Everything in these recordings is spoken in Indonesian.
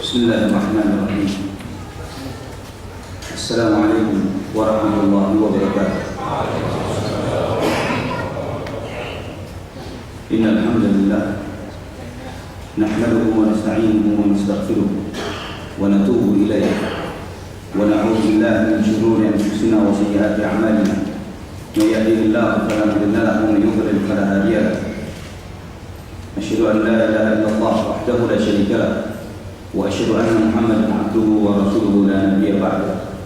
Bismillahirrahmanirrahim. Assalamualaikum warahmatullahi wabarakatuh. Innal hamdalillah nahmaduhu wa nasta'inuhu wa nastaghfiruh wa natubu ilayhi wa na'udzu billahi min shururi anfusina wa sayyiati a'malina. May yahdihillahu fala mudilla lahu wa may yudlil fala hadiya lahu. Asyhadu an la ilaha illallah wahdahu la syarika lahu wa asyhadu anna Muhammadan abduhu wa rasuluhu la nabiyya ba'dahu.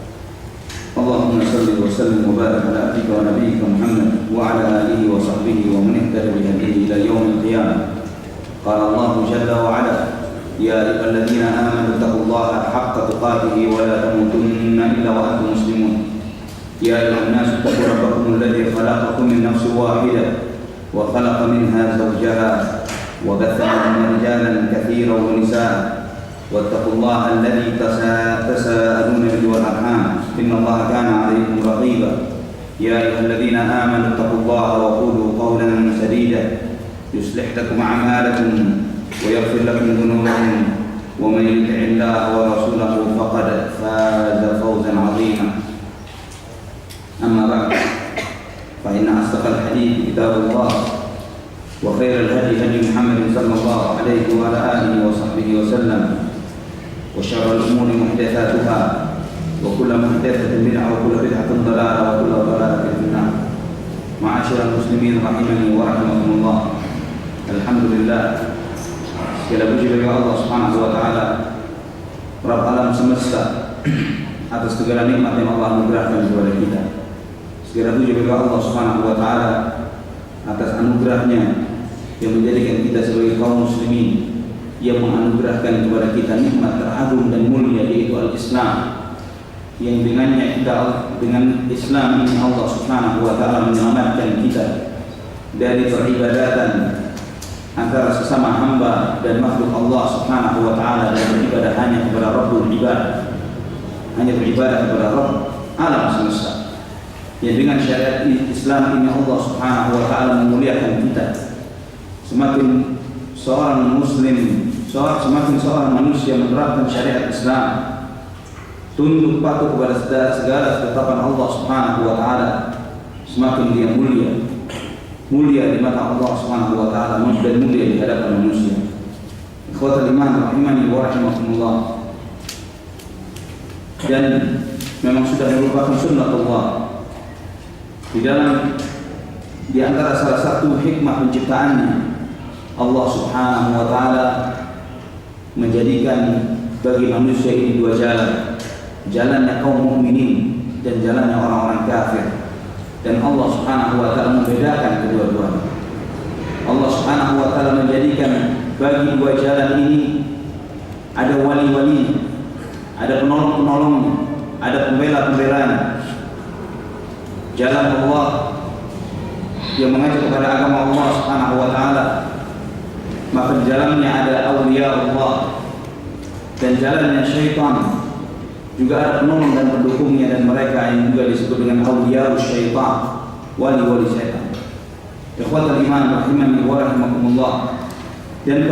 Allahumma salli wa sallim wa barik ala abdika wa nabiyyika Muhammad wa ala alihi wa sahbihi wa man ihtada bi hadihi ila yaumil qiyamah. Qala Allah jalla wa ala, ya ayyuhalladzina amanu taqullaha haqqa tuqatih wa la tamutunna illa wa antum muslimun. Ya ayyuhan nasu taqu rabbakum alladzi khalaqakum min nafsin wahidah wa khalaqa minha zawjaha wa batha minhuma rijalan katsiran wa nisaa. واتقوا الله الذي تساءلون به والأرحام إن الله كان عليكم رقيبا. يا أيها الذين آمنوا اتقوا الله وقولوا قولا سديدا يصلح لكم أعمالكم ويغفر لكم ذنوبكم ومن يطع الله ورسوله فقد فاز فوزا عظيما. أما بعد فإن أصدق الحديث كتاب الله وخير الهدي هدي محمد صلى الله عليه وعلى آله وصحبه وسلم وشر الأمور محدثاتها وكل محدثة بدعة وكل بدعة ضلالة وكل ضلالة في النار. معاشر المسلمين rahimani wa rahimakumullah. Alhamdulillah, segala puji bagi Allah Subhanahu wa taala, Rabb alam semesta, atas segala nikmat yang Allah anugerahkan kepada kita. Segala puji bagi Allah Subhanahu wa taala atas anugerahnya yang menjadikan kita sebagai kaum muslimin, yang menganugerahkan kepada kita nikmat teragung dan mulia, yaitu al-Islam, yang dengannya kita, dengan Islam ini Allah Subhanahu wa taala menyelamatkan kita dari peribadatan antara sesama hamba dan makhluk Allah Subhanahu wa taala, dan beribadah hanya kepada Rabbul Ibad, hanya beribadah kepada Rabb alam semesta. Ya, dengan syariat Islam ini Allah Subhanahu wa taala memuliakan kita. Semakin seorang muslim, semakin seorang manusia menerapkan syariat Islam, tunduk patuh kepada segala ketetapan Allah Subhanahu wa taala, semakin dia mulia di mata Allah Subhanahu wa taala dan mulia di hadapan manusia. Ikhwatul iman rahimani wa rahimakumullah. Dan memang sudah merupakan sunnatullah di antara salah satu hikmah penciptaannya, Allah Subhanahu wa taala menjadikan bagi manusia ini dua jalan, jalannya kaum mukminin dan jalannya orang-orang kafir. Dan Allah Subhanahu wa taala membedakan kedua-duanya. Allah Subhanahu wa taala menjadikan bagi dua jalan ini ada wali-wali, ada penolong-penolongnya, ada pembela-pembelanya. Jalan Allah yang mengajak kepada agama Allah Subhanahu wa taala, maka di jalannya ada awliya Allah, dan jalannya syaitan juga ada penolong dan pendukungnya, dan mereka yang juga disebut dengan awliya syaitan, wali-wali syaitan. Ikhwatul iman rahimani wa rahimakumullah. Dan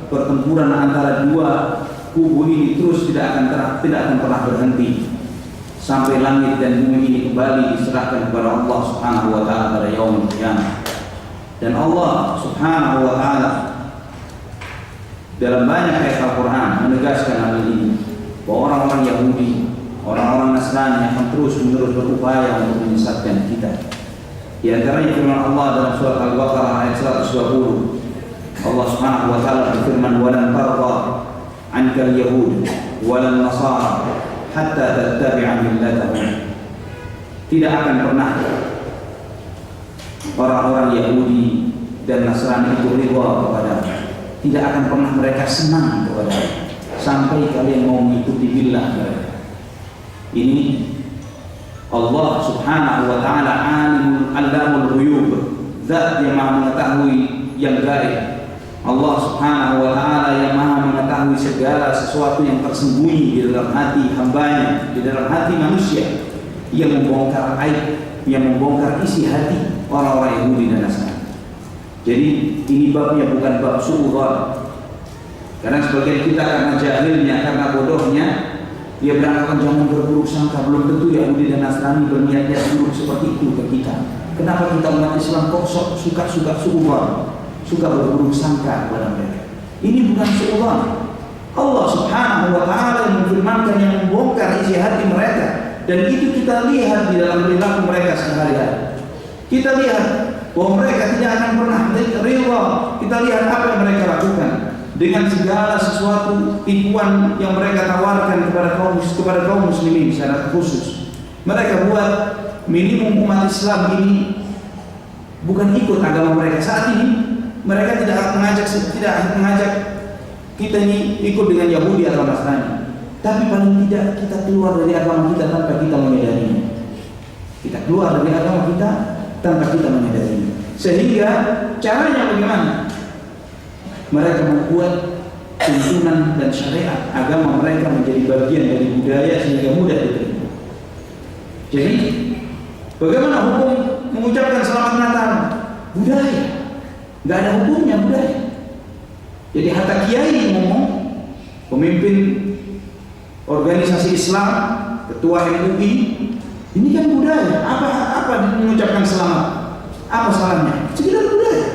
pertempuran antara dua kubu ini terus tidak akan pernah berhenti sampai langit dan bumi ini kembali diserahkan kepada Allah Subhanahu wa taala pada yaumul qiyamah. Dan Allah Subhanahu wa taala dalam banyak ayat Al-Quran menegaskan hal ini, bahwa orang-orang Yahudi, orang-orang Nasrani akan terus-menerus berupaya untuk menyesatkan kita. Di antaranya firman Allah dalam surat Al-Baqarah ayat 120. Allah Subhanahu wa taala berfirman, "Walan tarda 'anka al-yahud walan nasara hatta tattabi'a millatahum." Tidak akan pernah orang-orang Yahudi dan Nasrani itu ridha kepadamu, tidak akan pernah mereka senang kepadamu sampai kalian mau mengikuti billah mereka. Ini Allah Subhanahu wa taala alimul allamul ghuyub, zat yang maha mengetahui yang gaib. Allah Subhanahu wa taala yang maha mengetahui segala sesuatu yang tersembunyi di dalam hati hambanya, di dalam hati manusia, yang membongkar aib, yang membongkar isi hati orang-orang Yahudi dan Nasrani. Jadi ini babnya bukan bab su'udzon, Karena sebagian kita karena jahilnya, karena bodohnya, dia beranggapan jangan berburuk sangka. Belum tentu Yahudi dan Nasrani berniat buruk seperti itu ke kita. Kenapa kita umat Islam kok suka suudzon, suka berburuk sangka kepada mereka? Ini bukan suudzon. Allah Subhanahu wa Ta'ala yang memfirmankan, yang membongkar isi hati mereka, dan itu kita lihat di dalam perilaku mereka sehari-hari. Kita lihat bahwa mereka tidak akan pernah rela. Kita lihat apa yang mereka lakukan dengan segala sesuatu tipuan yang mereka tawarkan kepada kaum muslimin secara khusus. Mereka buat minimum umat Islam ini bukan ikut agama mereka saat ini. Mereka tidak mengajak kita ini ikut dengan Yahudi atau Nasrani, tapi paling tidak kita keluar dari agama kita tanpa kita menyadarinya. Kita keluar dari agama kita tanpa kita menyadarinya. Sehingga caranya bagaimana? Mereka membuat tuntunan dan syariat agama mereka menjadi bagian dari budaya sehingga mudah diterima. Jadi bagaimana hukum mengucapkan selamat Natal? Budaya, nggak ada hukumnya budaya. Jadi hatta kiai ngomong, pemimpin organisasi Islam, ketua MUI, ini kan budaya. Apa mengucapkan selamat? Apa salahnya? Sekedar budaya.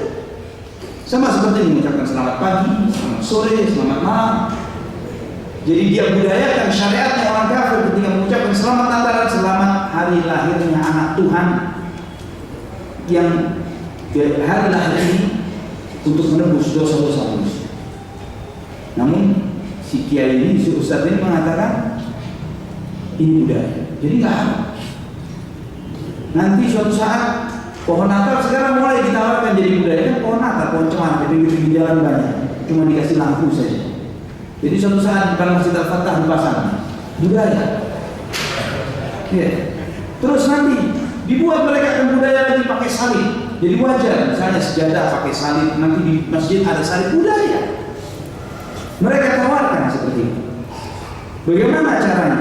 Sama seperti mengucapkan selamat pagi, selamat sore, selamat malam. Jadi dia budayakan syariatnya orang kafir ketika mengucapkan selamat Natal, selamat hari lahirnya anak Tuhan yang hari lahir ini untuk menebus dosa-dosa manusia. Namun si kiai ini, si ustadz ini mengatakan ini budaya. Jadi nggak ada. Nanti suatu saat pohon Natal sekarang mulai ditawarkan jadi budaya. Kan pohon Natal, pohon cemara di pinggir jalan banyak, cuma dikasih lampu saja. Jadi suatu saat bukan Masjid Al-Fatah dipasang budaya. Ya. Terus nanti dibuat mereka akan budaya lagi pakai salib. Jadi wajar, misalnya sejadah pakai salib, nanti di masjid ada salib, budaya. Mereka tawarkan seperti itu. Bagaimana caranya?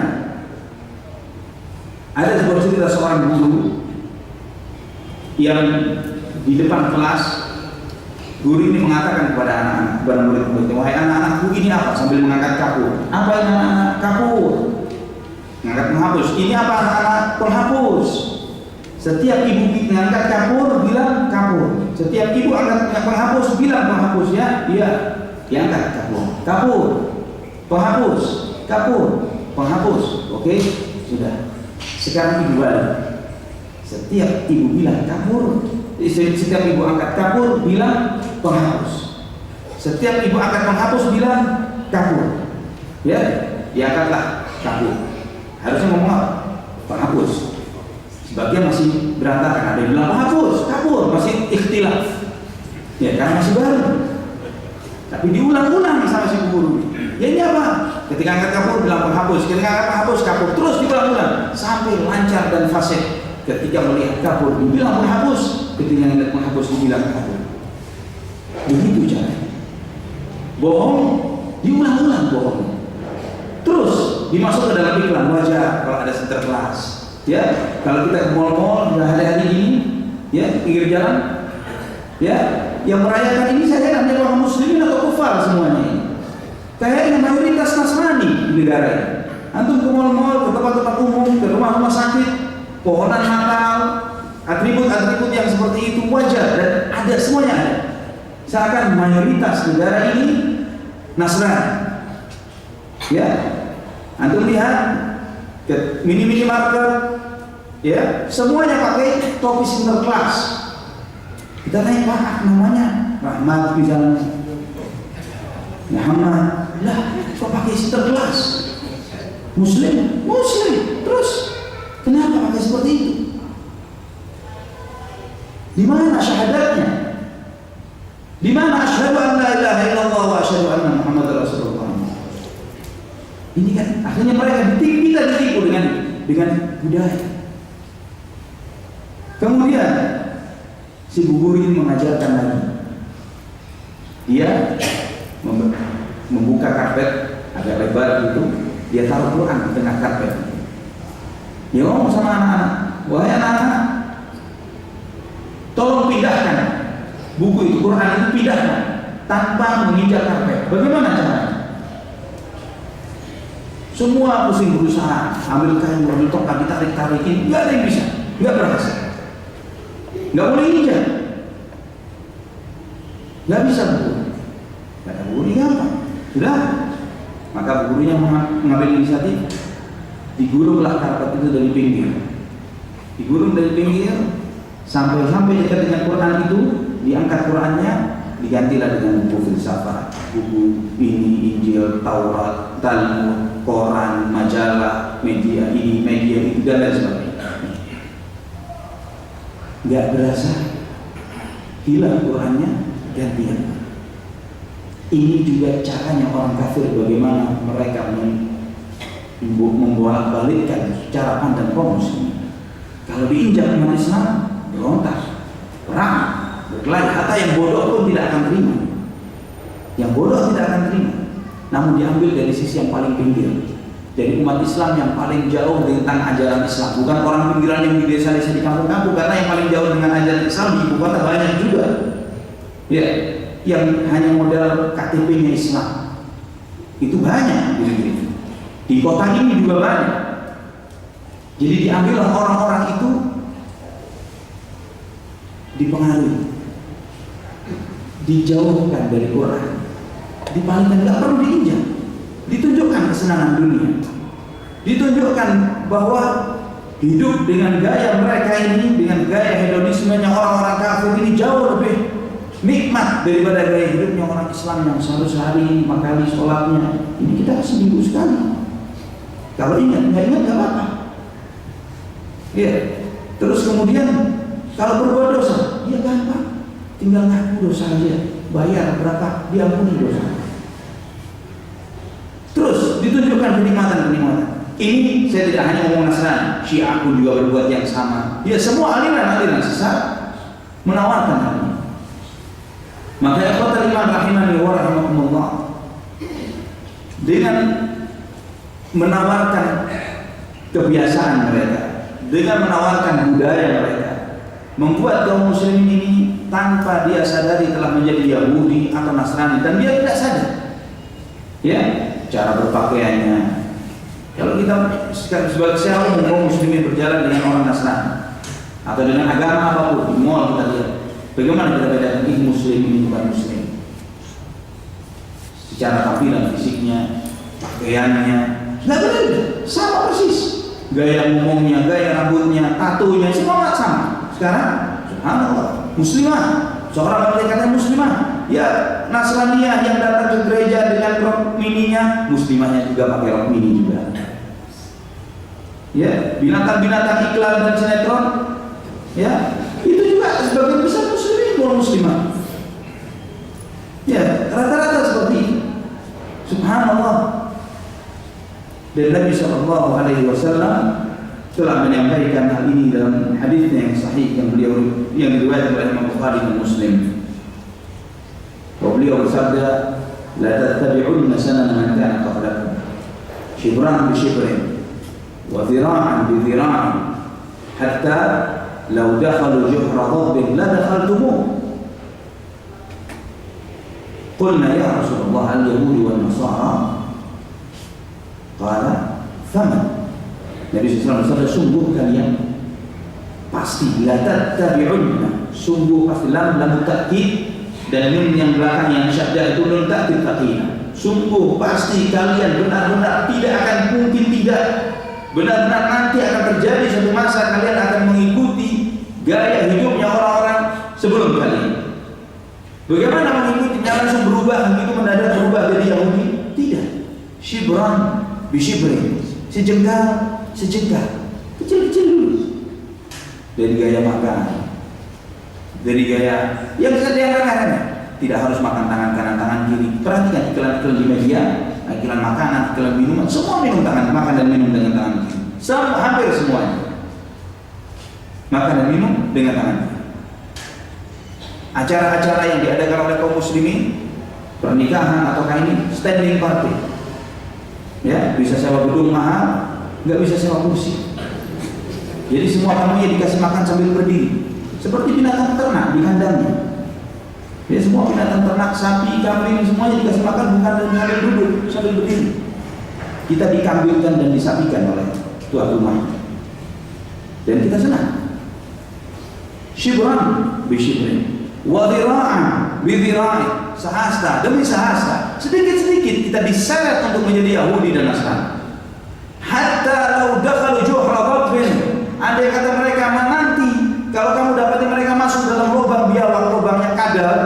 Ada sebuah cerita seorang guru yang di depan kelas, guru ini mengatakan kepada anak-anak, kepada murid-muridnya, wahai anak-anakku, ini apa? Sambil mengangkat kapur. Apa ini anak-anak? Kapur. Mengangkat penghapus. Ini apa anak-anak? Penghapus. Setiap ibu mengangkat kapur bilang kapur. Setiap ibu angkat penghapus bilang penghapus, ya. Iya. Diangkat kapur, penghapus, kapur, penghapus. Oke, sudah. Sekarang ibu balik. Setiap ibu bilang kapur, setiap ibu angkat kapur bilang penghapus. Setiap ibu angkat penghapus bilang kapur. Ya, diangkatlah kapur. Harusnya ngomong apa? Penghapus. Sebagian masih berantakan. Ada yang bilang penghapus, kapur, masih ikhtilaf. Ya, karena masih baru. Tapi diulang-ulang sama si guru. Ya ini apa? Ketika angkat kapur bilang penghapus, ketika angkat penghapus kapur, terus diulang-ulang sampai lancar dan fasih. Ketika melihat kapur dibilang penghapus, ketika melihat penghapus dibilang kapur. Begitu caranya. Bohong, diulang-ulang bohong. Terus dimasuk ke dalam iklan wajah kalau ada sinterklas. Ya, kalau kita ke mall-mall hari-hari ini, ya pinggir jalan, ya. Yang merayakan ini saya hanya orang muslimin atau kufar semuanya. Kayaknya mayoritas Nasrani di negara ini. Antum ke mal-mal, ke tempat-tempat umum, ke rumah-rumah sakit, pohonan Natal, atribut-atribut yang seperti itu wajar dan ada semuanya ada. Seakan mayoritas negara ini Nasrani. Ya, antum lihat ke mini-mini market, ya semuanya pakai topi sinterklas. Kita tanya, Pak, namanya Rahmat misalnya, Muhammad, lah kok pakai sinterklas? Muslim, terus kenapa pakai seperti itu? Di mana syahadatnya? Di mana asyhadu an la ilaha illallah wa asyhadu anna Muhammadar Rasulullah? Ini kan akhirnya mereka kita ditipu dengan budaya. Kemudian si Bu Guru ini mengajarkan lagi. Dia membuka karpet agak lebar gitu, dia taruh Quran di tengah karpet. Dia ngomong sama anak-anak, wahai anak-anak, tolong pindahkan buku itu, Quran itu pindahkan, tanpa menginjak karpet. Bagaimana caranya? Semua pusing berusaha, ambil kayu, ambil tongkat, ditarik-tarikin, nggak ada yang bisa, nggak berhasil. Nggak boleh injak, nggak bisa berburu. Kata guru gampang, sudah. Maka gurunya mengambil inisiatif, digulunglah karpet itu dari pinggir, digulung dari pinggir sampai dekat dengan Quran itu, diangkat Qurannya, digantilah dengan buku filsafat, buku ini, Injil, Taurat, Talmud, koran, majalah, media ini, media itu, dan lain sebagainya. Nggak berasa hilang Qurannya, gantian. Ini juga caranya orang kafir, bagaimana mereka membolak-balikkan cara pandang kaum muslimin. Kalau diinjak umat Islam, berontak, perang, berkelahi. Hatta yang bodoh pun tidak akan terima. Yang bodoh tidak akan terima. Namun diambil dari sisi yang paling pinggir. Jadi umat Islam yang paling jauh tentang ajaran Islam, bukan orang pinggiran yang di desa-desa di kampung-kampung, karena yang paling jauh dengan ajaran Islam di ibu kota banyak juga. Ya, yang hanya modal KTP-nya Islam itu banyak di kota ini juga banyak. Jadi diambil orang-orang itu, dipengaruhi, dijauhkan dari Quran, dipalingkan, nggak perlu diinjak, ditunjukkan kesenangan dunia, ditunjukkan bahwa hidup dengan gaya mereka ini, dengan gaya hedonismenya orang-orang kafir ini jauh lebih nikmat daripada gaya hidupnya orang Islam yang sehari 5 kali sholatnya. Ini kita seminggu sekali. Kalau ingat, nggak ingat nggak apa-apa. Ya. Terus kemudian kalau berbuat dosa, ya gampang, tinggal ngaku dosa aja, bayar berapa, diampuni dosa. Terus ditunjukkan kenikmatan-kenikmatan. Ini saya tidak hanya ngomong Nasrani, Syiah pun juga berbuat yang sama. Ya, semua aliran-aliran sesat menawarkan hal ini. Maka ikhwatal iman rahimani wa rahimakumullah, dengan menawarkan kebiasaan mereka, dengan menawarkan budaya mereka, membuat kaum muslimin ini tanpa dia sadari telah menjadi Yahudi atau Nasrani, dan dia tidak sadar. Ya, cara berpakaiannya. Kalau kita sebagai siapa kaum muslimin berjalan dengan orang Nasrani atau dengan agama apapun di mall, kita lihat bagaimana kita bedakan ini muslim, ini bukan muslim. Secara tampilan fisiknya, pakaiannya, nggak berbeda, sama persis. Gaya ngomongnya, gaya rambutnya, tatunya, semua sama. Sekarang, subhanallah, muslimah, seorang wanita katanya muslimah. Ya, Nasraniyah yang datang ke gereja dengan rok mininya, muslimahnya juga pakai rok mini juga. Ya, binatang-binatang iklan dan sinetron, ya, itu juga sebagian besar muslimin bukan muslimah. Ya, rata-rata seperti itu. Subhanallah. Dan Nabi SAW telah menyampaikan hal ini dalam hadisnya yang sahih yang diriwayatkan oleh Imam Bukhari dan Muslim. Beliau bersabda, "La tattabi'unna sanana man kana qablakum, shibran bi shibrin, wa dhira'an bi dhira'in, hatta law dakhalu juhra dhabbin la dakhaltumuh." Qulna ya Rasulullah al-yahudi wal nasara. Qala faman. Nabi SAW bersabda, sungguh kalian pasti, la tattabi'unna, sungguh pasti, lam ta'kid dan nun yang belakang yang syadda itu nun ta'kid taqina. Sungguh pasti kalian benar-benar tidak akan mungkin tidak, benar-benar nanti akan terjadi suatu masa kalian akan mengikuti gaya hidupnya orang-orang sebelum kalian. Bagaimana mengikuti? Jangan langsung berubah begitu mendadak berubah jadi Yahudi. Tidak. Shibran bishibrin, sejengkal sejengkal, kecil-kecil dulu. Dari gaya makan, dari gaya yang sederhana, tidak harus makan tangan kanan tangan kiri. Perhatikan iklan-iklan di media, iklan makanan, iklan minuman, semua minum tangan, makan dan minum dengan tangan kiri. Hampir semuanya makan dan minum dengan tangan kiri. Acara-acara yang diadakan oleh kaum muslimin, pernikahan atau ini standing party, ya, bisa sewa gedung mahal, nggak bisa sewa kursi. Jadi semua tamunya dikasih makan sambil berdiri, seperti binatang ternak di kandangnya. Ya, semua binatang ternak, sapi, kambing, semuanya dikasih makan bukan sambil duduk, sambil berdiri. Kita dikambingkan dan disapikan oleh tuan rumah, dan kita senang. Shibran bi shibrin, wa dhira'an bi dhira'i, sahasta demi sahasta, sedikit-sedikit kita diseret untuk menjadi Yahudi dan Nasrani. Hatta law dakhalu juhra dhabbin, andai kata mereka menanti kalau kamu dapatin mereka masuk dalam lubang biawak, lubangnya kadal,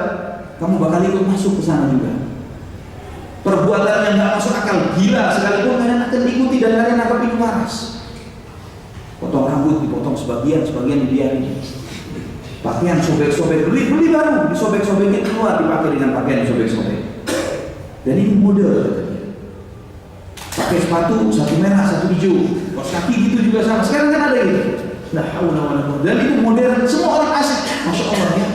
kamu bakal ikut masuk ke sana juga. Perbuatan yang nggak masuk akal, gila sekalipun kalian akan diikuti dan kalian akan itu waras. Potong rambut dipotong sebagian, sebagian dibiarin. Pakaian sobek-sobek, beli baru, disobek-sobekin keluar, dipakai dengan pakaian disobek-sobek. Dan ini model katanya. Pakai sepatu, satu merah, satu hijau. Kaos kaki gitu juga sama. Sekarang kan ada gitu. Nah, dan itu modern, semua orang asik. Masya Allah ya.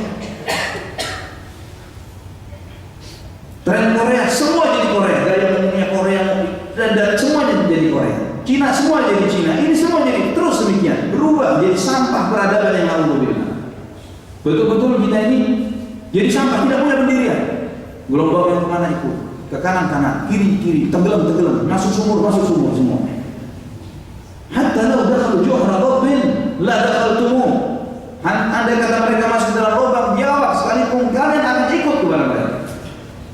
Tren Korea, semua jadi Korea, gaya ngomongnya Korea, dan semuanya jadi Korea. Cina semua jadi Cina, ini semua jadi terus demikian, berubah jadi sampah peradaban yang alhamdulillah. Betul-betul kita ini jadi sampah, tidak punya pendirian. Gelombang yang kemana ikut, ke kanan, kiri, tenggelam, masuk sumur semua. Hatta law dakhalu juhra dhabbin la dakhaltumuh. Andai kata mereka masuk dalam lubang biawak, sekalipun kalian akan ikut kepada mereka.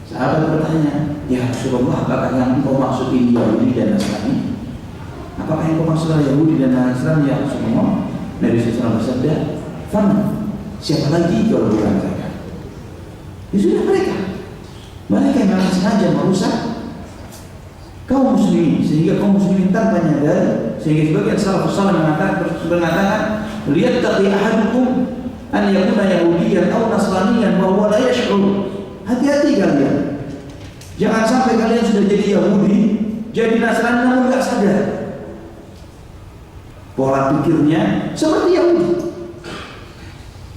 Sahabat bertanya, ya Rasulullah, apakah yang engkau maksud ini Yahudi dan Nasrani? Apakah yang engkau maksud Yahudi dan Nasrani ya Rasulullah? Nabi SAW bersabda, "Faman, siapa lagi kalau bukan mereka?" Ya sudah, mereka yang memang sengaja merusak kaum muslimin, sehingga kaum muslimin tanpa nyadar, sehingga sebagian salafus saleh mengatakan, "Liyattaqi ahadukum an yakuna Yahudiyan aw Nasraniyan wa huwa la yash'ur." Hati-hati kalian, jangan sampai kalian sudah jadi Yahudi, jadi Nasrani namun nggak sadar. Pola pikirnya seperti Yahudi,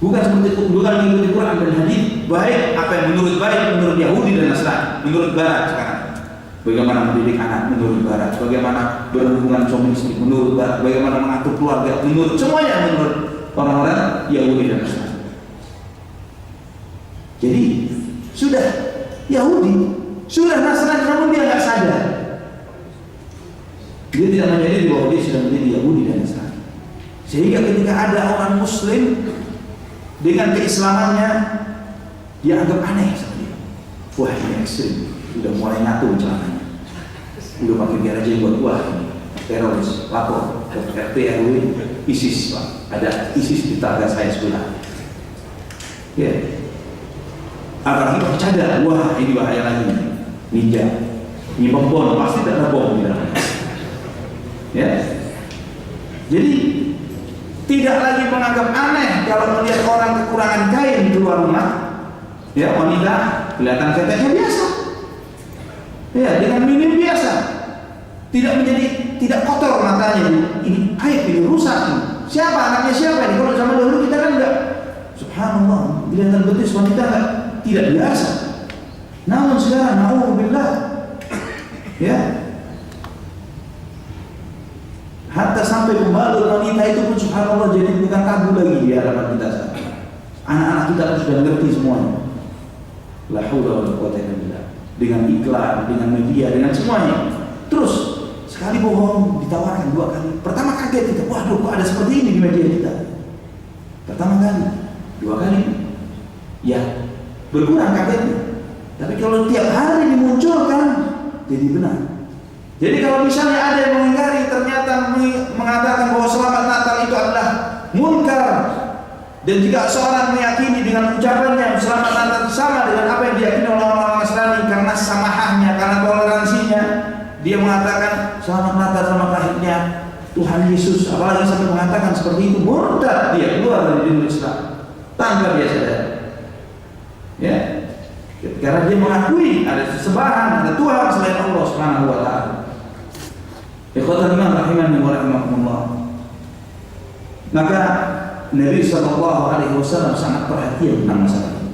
bukan mengikuti Quran dan hadis. Baik apa yang menurut Yahudi dan Nasrani, menurut Barat sekarang. Bagaimana mendidik anak menurut Barat, bagaimana berhubungan suami istri menurut Barat, bagaimana mengatur keluarga menurut, semuanya menurut orang-orang Yahudi dan Nasrani. Jadi sudah Yahudi, sudah Nasrani, namun dia nggak sadar. Dia tidak menyadari bahwa dia sudah menjadi Yahudi dan Nasrani. Sehingga ketika ada orang Muslim dengan keislamannya, dia anggap aneh sama dia. Wah, ini ekstrim, sudah mulai ngatur celananya, udah pakai biar aja buat wah ini teroris, lapor ke RT RW ISIS, Pak. Ada ISIS di tetangga saya sebelah. Ya. Apalagi pakai cadar, wah ini bahaya lagi, ninja, ini bom, pasti tidak ada bom di dalamnya. Ya, jadi tidak lagi menganggap aneh kalau melihat orang kekurangan kain di luar rumah, ya wanita kelihatan keteknya biasa, ya dengan minim biasa, tidak kotor matanya, ini aib, ini rusak, siapa anaknya siapa ini? Kalau zaman dahulu kita kan enggak, subhanallah, kelihatan betis wanita enggak. Tidak biasa. Namun sekarang na'udzubillah, ya, hatta sampai pembalut wanita itu pun subhanallah jadi bukan tabu lagi di hadapan kita saat. Anak-anak kita sudah ngerti semuanya. La haula wala quwwata illa billah. Dengan iklan, dengan media, dengan semuanya. Terus sekali bohong ditawarkan 2 kali. Pertama kaget kita, waduh kok ada seperti ini di media kita. Pertama kali, 2 kali, ya berkurang kagetnya. Tapi kalau tiap hari dimunculkan, jadi benar. Jadi kalau misalnya ada yang mengingkari, ternyata mengatakan bahwa selamat Natal itu adalah munkar, dan jika seorang meyakini dengan ucapannya selamat Natal sama dengan apa yang diyakini oleh orang-orang Nasrani, karena samahahnya, karena toleransinya, dia mengatakan selamat Natal, selamat lahirnya Tuhan Yesus, apalagi sampai mengatakan seperti itu, murtad dia, keluar dari dinul Islam tanpa dia sadar. Ya, karena dia mengakui ada sesembahan, ada Tuhan selain Allah Subhanahu wa taala. Ikhwatan iman rahimani wa rahimakumullah. Maka Nabi sallallahu alaihi wasallam sangat perhatian tentang masalah ini,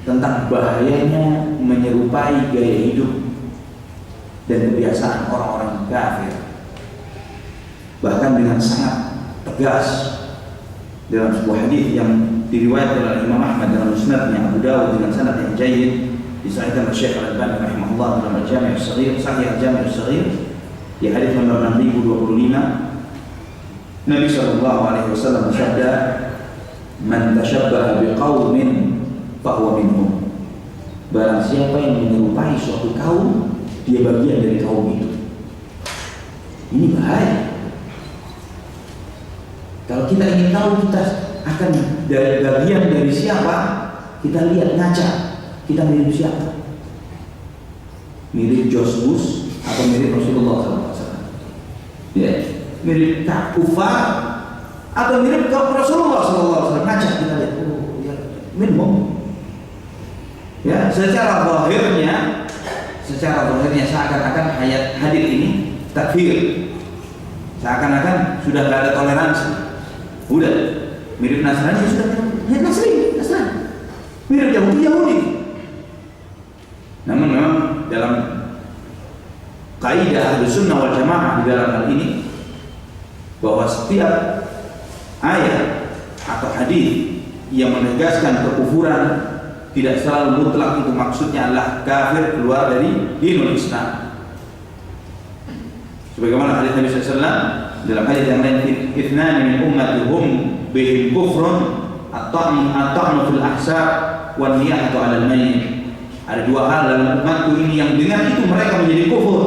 tentang bahayanya menyerupai gaya hidup dan kebiasaan orang-orang kafir. Bahkan dengan sangat tegas dalam sebuah hadis yang diriwayatkan oleh Imam Ahmad dalam musnadnya, Abu Dawud dengan sanad yang jayyid, disahihkan oleh Syekh Al-Albani rahimahullah dalam Al-Jami' As-Shaghir, Sahih Al-Jami' As-Shaghir, di hadis nomor 6025, Nabi sallallahu alaihi wasallam bersabda, "Man tashabbaha biqaumin fahuwa minhum." Barang siapa yang menyerupai suatu kaum, dia bagian dari kaum itu. Ini bahaya. Kalau kita ingin tahu kita akan dari bagian dari siapa, kita lihat ngaca, kita mirip siapa? Mirip George Bush atau mirip Rasulullah SAW? Ya, mirip kafir atau mirip Rasulullah SAW? Ngaca kita lihat, oh ya, minum. Ya, secara zahirnya seakan-akan ayat hadis ini takfir, seakan-akan sudah tidak ada toleransi. Udah mirip Nasrani, sudah mirip Nasrani, mirip Yahudi. Namun memang dalam kaidah Ahlussunnah wal Jamaah di dalam hal ini, bahwa setiap ayat atau hadis yang menegaskan kekufuran tidak selalu mutlak itu maksudnya adalah kafir keluar dari dinul Islam. Sebagaimana hadis Nabi SAW dalam hadis yang lain, "Ithnani min ummati hum bihim kufrun at-ta'nu fil ahsab wan niyahatu 'ala al-mayyit." Ada dua hal dalam umatku ini yang dengan itu mereka menjadi kufur,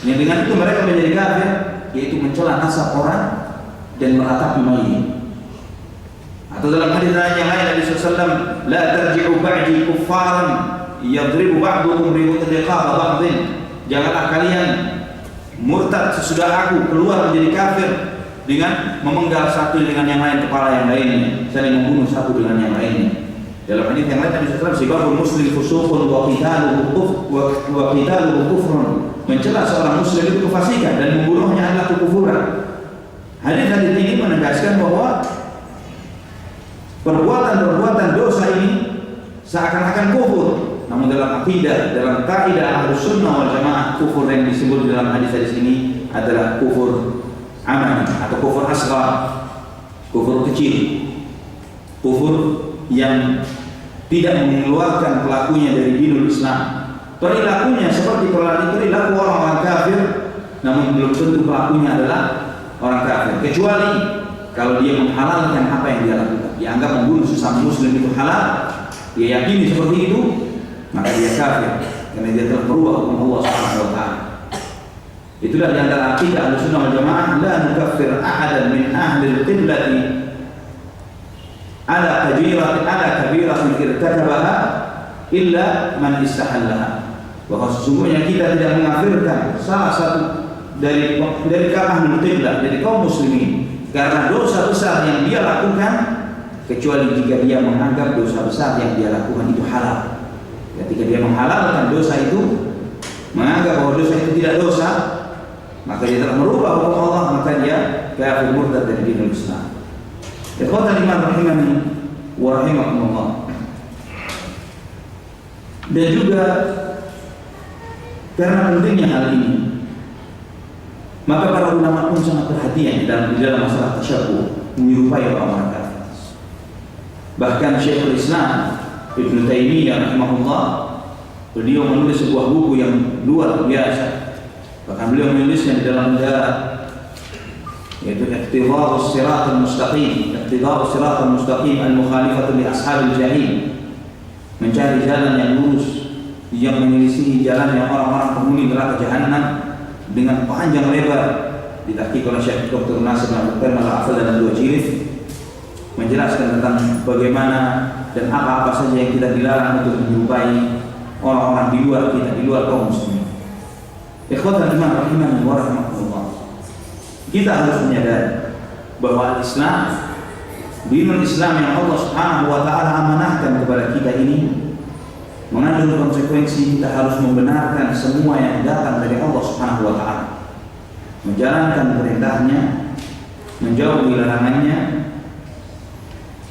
yang dengan itu mereka menjadi kafir, yaitu mencela nasab orang dan meratapi mayit. Atau dalam hadis yang lain Nabi SAW, "La tarji'u ba'di kuffaran yadribu ba'dukum riqaba ba'din." Janganlah kalian murtad sesudah aku keluar menjadi kafir dengan memenggal satu dengan yang lain kepala yang lainnya, saling membunuh satu dengan yang lainnya. Dalam hadis yang lain Nabi SAW, "Sibabul muslim fusuqun wa qitaluhu kufrun." Mencela seorang muslim itu kefasikan dan membunuhnya adalah kekufuran. Hadis-hadis ini menegaskan bahwa perbuatan dosa ini seakan-akan kufur. Namun dalam akidah, dalam kaidah Ahlussunnah wal Jamaah, kufur yang disebut dalam hadis-hadis ini adalah kufur amali atau kufur asghar, kufur kecil, kufur yang tidak mengeluarkan pelakunya dari dinul Islam. Perilakunya seperti perilaku orang-orang kafir, namun belum tentu pelakunya adalah orang kafir, kecuali kalau dia menghalalkan apa yang dia lakukan. Dianggap membunuh sesama muslim itu halal, dia yakini seperti itu, maka dia kafir karena dia telah berubah hukum Allah Subhanahu wa taala. Itulah di antara akidah Ahlussunnah wal Jamaah, la nukaffir ahadan min ahli al-qiblati ala kabiratin irtakabaha illa man istahallaha. Bahwa sesungguhnya kita tidak mengafirkan salah satu dari kaum qiblah, dari kaum muslimin, karena dosa besar yang dia lakukan, kecuali jika dia menganggap dosa besar yang dia lakukan itu halal. Ketika dia menghalalkan dosa itu, menganggap bahwa dosa itu tidak dosa, maka dia telah merubah hukum Allah, maka dia kafir murtad dari dinul Islam. Ikhwatan iman rahimani wa rahimakumullah. Dan juga karena pentingnya hal ini, maka para ulama pun sangat perhatian di dalam masalah tasyabuh, menyerupai orang-orang kafir. Bahkan Syekhul Islam Ibnu Taimiyah rahimahullah, beliau menulis sebuah buku yang luar biasa. Bahkan beliau menulisnya di dalam mujarrad, yaitu Iqtida'us Siratal Mustaqim, Iqtida'us Siratal Mustaqim al-mukhalifatu li ashabil jahil. Mencari jalan yang lurus yang menyelisihi jalan yang orang-orang penghuni neraka jahanam dengan panjang lebar. Ditahqiq oleh Syekh Dr. Nasir Al-Muqtar Al-Afdal dan dua jilid, menjelaskan tentang bagaimana dan apa-apa saja yang kita dilarang untuk menyerupai orang-orang di luar kita, di luar kaum muslimin. Ikhwatan iman rahimani wa rahimakumullah. Kita harus menyadari bahwa Islam, dinul Islam yang Allah Subhanahu wa taala amanahkan kepada kita ini mengandung konsekuensi kita harus membenarkan semua yang datang dari Allah Subhanahu wa taala, menjalankan perintahnya, menjauhi larangannya,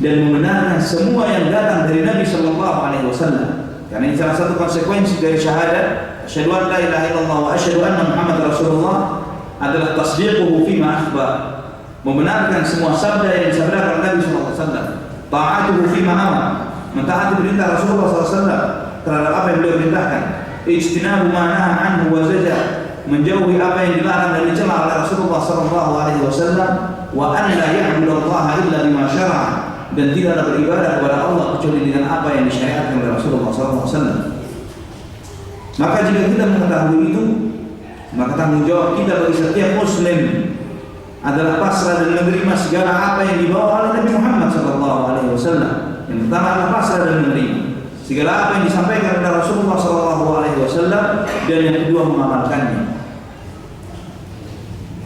dan membenarkan semua yang datang dari Nabi sallallahu alaihi wasallam. Karena ini salah satu konsekuensi dari syahadat asyhadu an la ilaha illallah wa asyhadu anna Muhammadar Rasulullah adalah tasdiquhu fima akhbar, membenarkan semua sabda yang disabdakan Nabi sallallahu alaihi wasallam, ta'atuhu fima amar, mentaati perintah Rasulullah SAW terhadap apa yang beliau perintahkan, ijtinabu ma naha anhu wa zajar, menjauhi apa yang dilarang dan dicela oleh Rasulullah SAW, wa an la ya'budallaha illa bima syara'a, dan tidaklah beribadah kepada Allah kecuali dengan apa yang disyariatkan oleh Rasulullah SAW. Maka jika kita mengetahui itu, maka tanggung jawab kita bagi setiap muslim adalah pasrah dan menerima segala apa yang dibawa oleh Nabi Muhammad SAW. Yang pertama adalah pasrah dan menerima segala apa yang disampaikan oleh Rasulullah SAW, dan yang kedua mengamalkannya.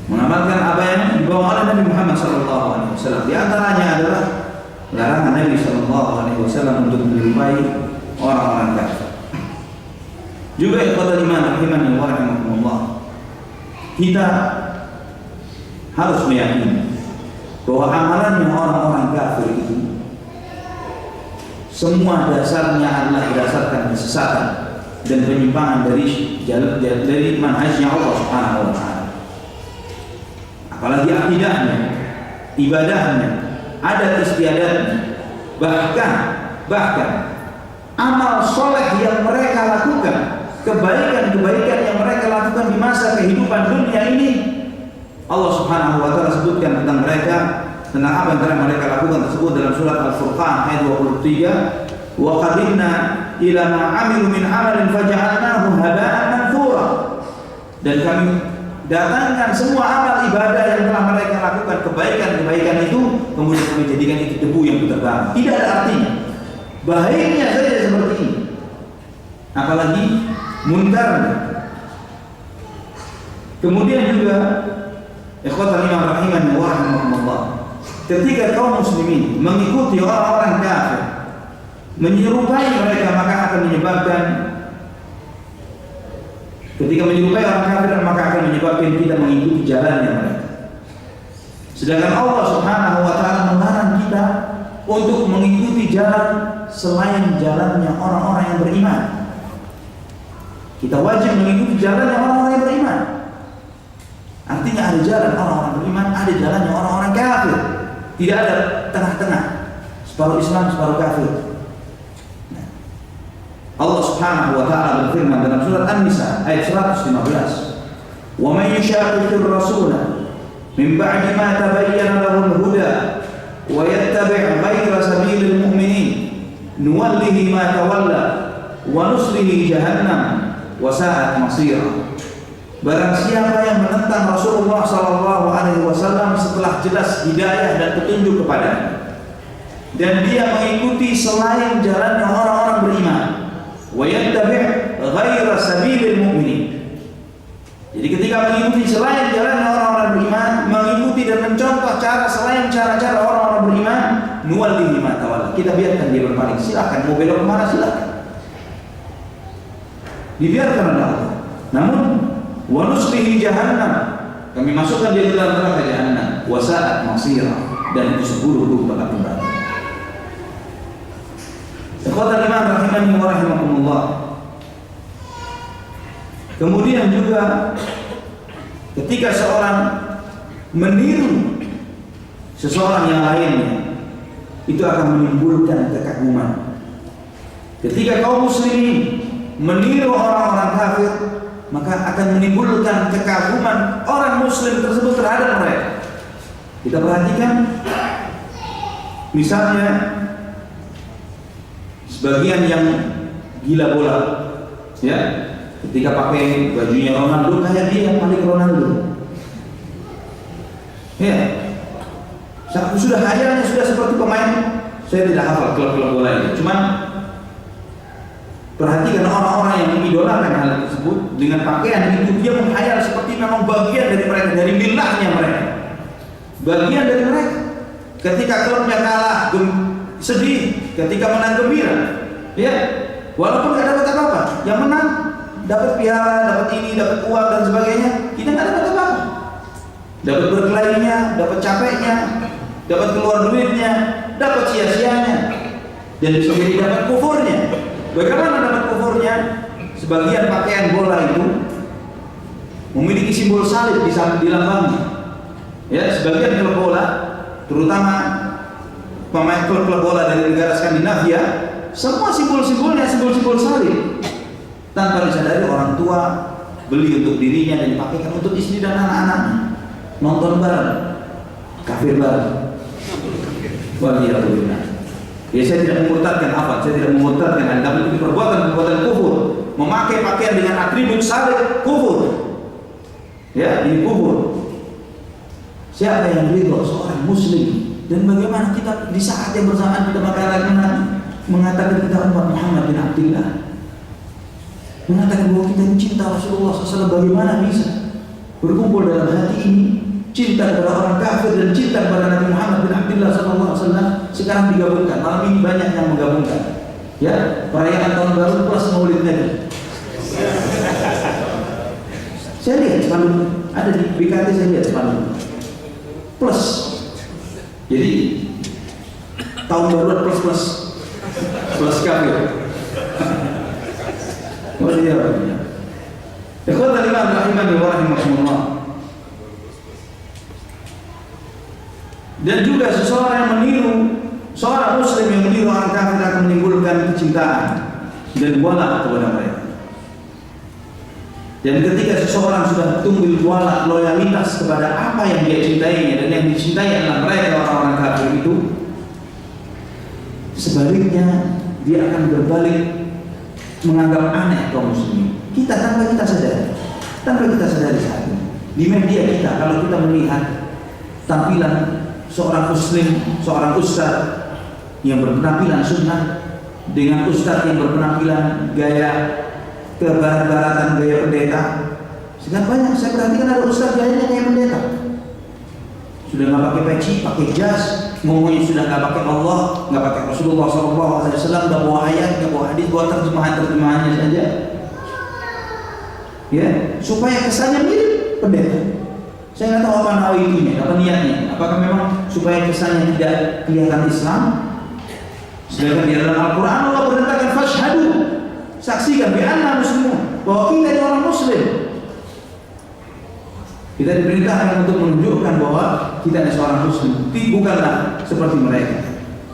Mengamalkan apa yang dibawa oleh Nabi Muhammad SAW. Di antaranya adalah larangan Nabi SAW untuk menyerupai orang-orang kafir. Juga ikhwatal iman rahimani wa rahimakumullah, kita harus meyakini bahwa amalannya orang-orang kafir itu semua dasarnya adalah berdasarkan kesesatan dan penyimpangan dari manhajnya Allah Subhanahu wa taala. Apalagi akidahnya, ibadahnya, adat istiadatnya, bahkan amal soleh yang mereka lakukan, kebaikan-kebaikan yang mereka lakukan di masa kehidupan dunia ini, Allah Subhanahu wa taala sebutkan tentang mereka, tentang apa yang telah mereka lakukan tersebut dalam surat Al-Furqan ayat 23, wa qadimna ila ma 'amilu min 'amalin faja'alnahu haba'an manthura, dan kami datangkan semua amal ibadah yang telah mereka lakukan, kebaikan-kebaikan itu, kemudian kami jadikan itu debu yang terbang, tidak ada artinya. Baiknya saja seperti ini, apalagi munkarnya. Kemudian juga ikhwatal iman rahimani wa rahimakumullah, ketika kaum muslimin mengikuti orang-orang kafir, menyerupai mereka, maka akan menyebabkan, ketika menyerupai orang kafir, maka akan menyebabkan kita mengikuti jalannya mereka. Sedangkan Allah Subhanahu wa taala melarang kita untuk mengikuti jalan selain jalannya orang-orang yang beriman. Kita wajib mengikuti jalannya orang-orang yang beriman. Artinya ada jalan orang-orang beriman, ada jalannya orang-orang kafir. Tidak ada tengah-tengah, separuh Islam, separuh kafir. Allah Subhanahu wa taala berfirman dalam surat An-Nisa ayat 115, "Wa may yushaqiqir rasula min ba'di ma tabayyana lahu al-huda wa yattabi' ghayra sabilil mu'minin nuwallihi ma tawalla wa nuslihi jahannam wa sa'at masira." Barang siapa yang menentang Rasulullah SAW setelah jelas hidayah dan petunjuk kepadanya, dan dia mengikuti selain jalannya orang-orang beriman, wa yattabi' ghayra sabilil mu'minin. Jadi ketika mengikuti selain jalannya orang-orang beriman, mengikuti dan mencontoh cara selain cara-cara orang-orang beriman, nuwallihi ma tawalla, kita biarkan dia berpaling. Silakan mau belok kemana, silakan, dibiarkan oleh Allah. Namun wa nuslihi jahannam, kami masukkan dia ke dalam neraka jahannam, wa sa'at masira, dan itu seburuk-buruk tempat kembali. Ikhwatal iman rahimani wa rahimakumullah. Kemudian juga ketika seorang meniru seseorang yang lainnya, itu akan menimbulkan kekaguman. Ketika kaum muslimin meniru orang-orang kafir, maka akan menimbulkan kekaguman orang muslim tersebut terhadap mereka. Kita perhatikan misalnya sebagian yang gila bola, ya, ketika pakai bajunya Ronaldo, kayak dia yang paling Ronaldo, ya, sudah hayalnya sudah seperti pemain. Saya tidak hafal klub-klub bola ini, cuman perhatikan orang-orang yang mengidolakan hal tersebut dengan pakaian itu, dia menghayal seperti memang bagian dari mereka, dari milahnya mereka, bagian dari mereka. Ketika klubnya kalah sedih, ketika menang gembira, ya, walaupun nggak dapat apa-apa, yang menang dapat piala, dapat ini, dapat uang dan sebagainya, kita nggak dapat apa-apa. Dapat berkelahinya, dapat capeknya, dapat keluar duitnya, dapat sia-sianya, dan bisa jadi dapat kufurnya. Bagaimana dapat kufurnya? Sebagian pakaian bola itu memiliki simbol salib di lambangnya. Ya, sebagian klub bola, terutama pemain klub bola dari negara Skandinavia, semua simbol-simbolnya simbol-simbol salib. Tanpa disadari orang tua beli untuk dirinya dan dipakaikan untuk istri dan anak-anaknya. Nonton bareng, kafir bareng. Waliyahulillah. Ya, saya tidak memurtadkan apa, saya tidak memurtadkan Anda, tapi perbuatan kufur. Memakai pakaian dengan atribut salib, kufur. Ya, ini kufur. Siapa yang ridho? Seorang muslim. Dan bagaimana kita di saat yang bersamaan kita mengatakan kita umat Muhammad bin Abdullah, mengatakan bahwa kita cinta Rasulullah SAW, bagaimana bisa berkumpul dalam hati ini cinta kepada orang kafir dan cinta kepada Nabi Muhammad bin Abdullah SAW sekarang digabungkan. Malam ini banyak yang menggabungkan. Ya, perayaan tahun baru plus Maulid Nabi. Saya lihat spanduk ada di BKT, saya lihat spanduk plus. Jadi tahun baru plus kafir. Ikhwatal iman rahimani wa rahimakumullah. Dan juga seseorang yang meniru, seorang muslim yang meniru orang kafir akan menimbulkan kecintaan dan wala kepada mereka. Dan ketika seseorang sudah tumbuh wala, loyalitas kepada apa yang dia cintainya dan yang dicintai adalah mereka orang-orang kafir itu, sebaliknya dia akan berbalik menganggap aneh kaum muslimin. Kita tanpa kita sadari saat ini di media kita, kalau kita melihat tampilan seorang muslim, seorang ustaz yang berpenampilan sunnah dengan ustaz yang berpenampilan gaya kebarat-baratan, gaya pendeta. Sekarang banyak saya perhatikan ada ustaz gayanya kayak pendeta. Sudah nggak pakai peci, pakai jas, ngomongnya sudah nggak pakai Allah, nggak pakai Rasulullah SAW, nggak bawa ayat, nggak bawa hadis, bawa terjemahannya saja. Ya, supaya kesannya mirip pendeta. Saya nggak tahu apa nawainya, apa niatnya. Apakah memang supaya kesannya tidak kelihatan Islam? Sedangkan di dalam Al-Quran Allah berkatakan fashhadu, saksikan bi'anna muslimun, bahwa kita ini orang muslim. Kita diperintahkan untuk menunjukkan bahwa kita adalah seorang muslim, bukanlah seperti mereka.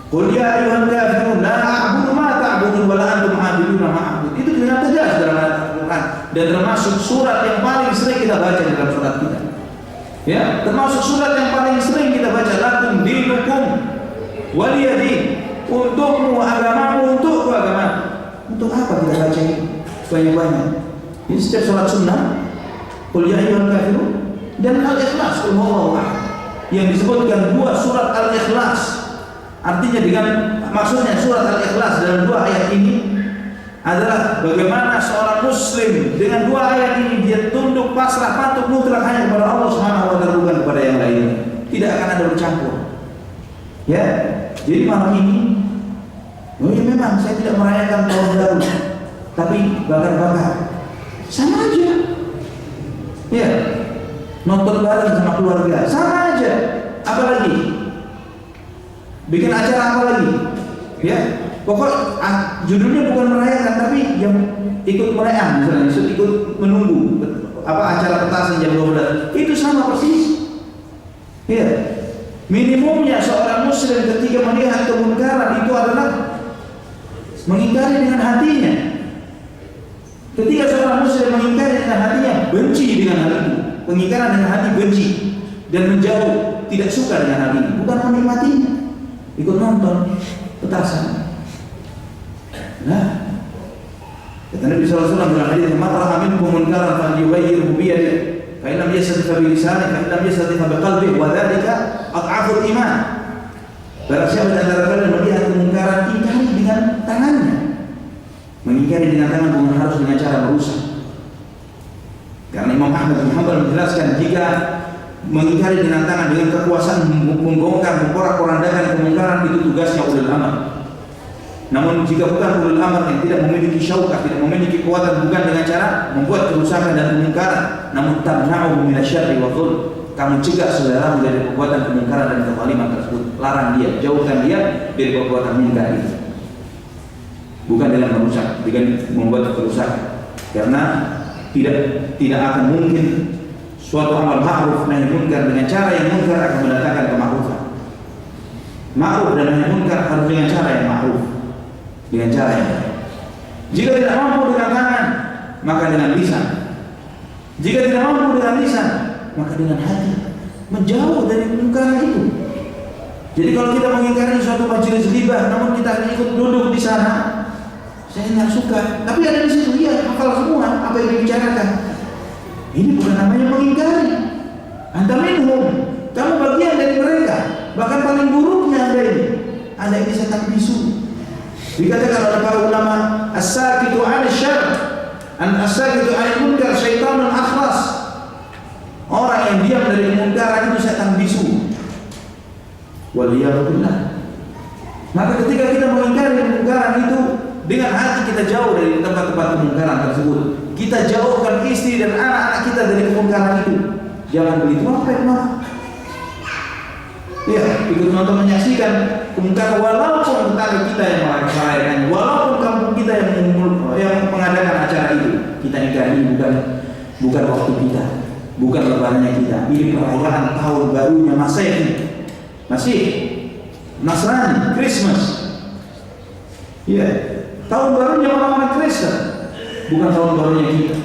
Qul ya ayyuhal kafirun la a'budu ma ta'budun wa la antum 'abiduna ma a'bud. Itu dengan tegas dalam Al-Quran dan termasuk surat yang paling sering kita baca dalam surat kita. Ya, termasuk surat yang paling sering kita baca, lakum dinukum waliyadin. Untukmu agamamu, untukku agama. Untuk apa kita baca ini banyak-banyak? Ini setiap sholat sunnah, qul ya ayyuhal kafirun dan Al-Ikhlas, qul huwallahu ahad, yang disebutkan dua surat Al-Ikhlas. Artinya dengan maksudnya surat Al-Ikhlas dalam dua ayat ini adalah bagaimana seorang muslim dengan dua ayat ini dia tunduk, pasrah, patuh, mutlak hanya kepada Allah Subhanahu wa taala, bukan kepada yang lain. Tidak akan ada bercampur. Ya. Jadi malam ini ya memang saya tidak merayakan tahun baru, tapi bakar-bakar sama aja. Ya, nonton bareng sama keluarga sama aja. Apalagi bikin acara apa lagi? Ya, pokok judulnya bukan merayakan, tapi yang ikut merayakan, misalnya ikut menunggu acara petasan jam 12 itu sama persis. Ya. Minimumnya seorang muslim ketika melihat kemungkaran itu adalah mengingkari dengan hatinya. Ketika seorang muslim mengingkari dengan hatinya, benci dengan hal itu. Pengingkaran dengan hati benci dan menjauh, tidak suka dengan hal ini, bukan menikmatinya. Ikut nonton petasan. Nah, kata Nabi SAW dalam hadis, "Man ra'a minkum munkaran falyughayyirhu bi yadihi." Fa in lam yastati' fa bi lisanihi, fa in lam yastati' fa bi qalbihi, wa dzalika ad'aful iman. Barang siapa di antara kalian melihat kemungkaran, ingkari dengan tangannya. Mengingkari dengan tangan bukan harus dengan cara merusak. Karena Imam Ahmad bin Hanbal menjelaskan jika mengingkari dengan tangan dengan kekuasaan membongkar, memporak-porandakan kemungkaran, itu tugasnya ulul amr. Namun jika bukan ulul amr yang tidak memiliki syaukah, tidak memiliki kekuatan, bukan dengan cara membuat kerusakan dan kemungkaran, namun tamna'u minasyarri wa dhulm, kamu cegah saudaramu dari perbuatan kemungkaran dan kezaliman tersebut, larang dia, jauhkan dia dari perbuatan mungkar itu. Bukan dengan merusak, dengan membuat kerusakan. Karena tidak akan mungkin suatu amal ma'ruf nahi munkar dengan cara yang munkar akan mendatangkan kema'rufan. Ma'ruf dan nahi munkar harus dengan cara yang ma'ruf, dengan cara yang baik. Jika tidak mampu dengan tangan, maka dengan lisan. Jika tidak mampu dengan lisan, maka dengan hati. Menjauh dari munkar itu. Jadi kalau kita mengingkari suatu majelis ghibah, namun kita hanya ikut duduk di sana, saya nggak suka. Tapi ada di situ, iya, hafal semua apa yang dibicarakan. Ini bukan namanya mengingkari. Anta minhum, kamu bagian dari mereka. Bahkan paling buruknya Anda ini setan bisu. Dikatakan oleh para ulama, as-sakitu 'anil syarr, as-sakitu 'anil munkar syaitanun akhras. Orang yang diam dari kemungkaran itu setan bisu. Waliyahulillah. Maka ketika kita mengingkari kemungkaran itu, dengan hati kita jauh dari tempat-tempat kemungkaran tersebut. Kita jauhkan istri dan anak-anak kita dari kemungkaran itu. Jangan begitu, apa yang mana? Ya, ikut nonton menyaksikan kemungkaran walaupun tetangga kita yang merayakannya, walaupun kampung kita yang mengadakan acara itu. Kita ingkari bukan waktu kita, bukan lebarannya kita. Ini perayaan tahun barunya Masih Nasrani, Christmas. Ya, tahun barunya orang-orang Kristen, bukan tahun barunya kita.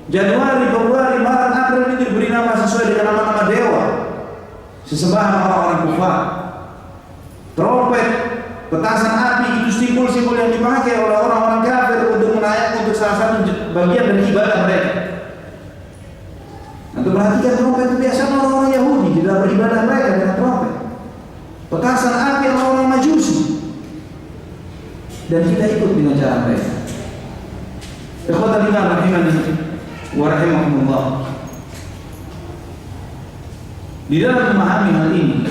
Januari, Februari, Maret, April itu diberi nama sesuai dengan nama-nama dewa, sesembahan orang-orang kufar. Trompet, petasan api itu simbol-simbol yang dipakai oleh orang-orang kafir untuk merayakan, untuk salah satu bagian dari ibadah mereka. Untuk perhatikan trompet itu biasa orang-orang Yahudi di dalam beribadah mereka dengan trompet. Petasan api orang-orang Majusi. Dan kita ikut dengan cara mereka. Ikhwatan iman rahimani wa rahimakumullah. Di dalam memahami hal ini,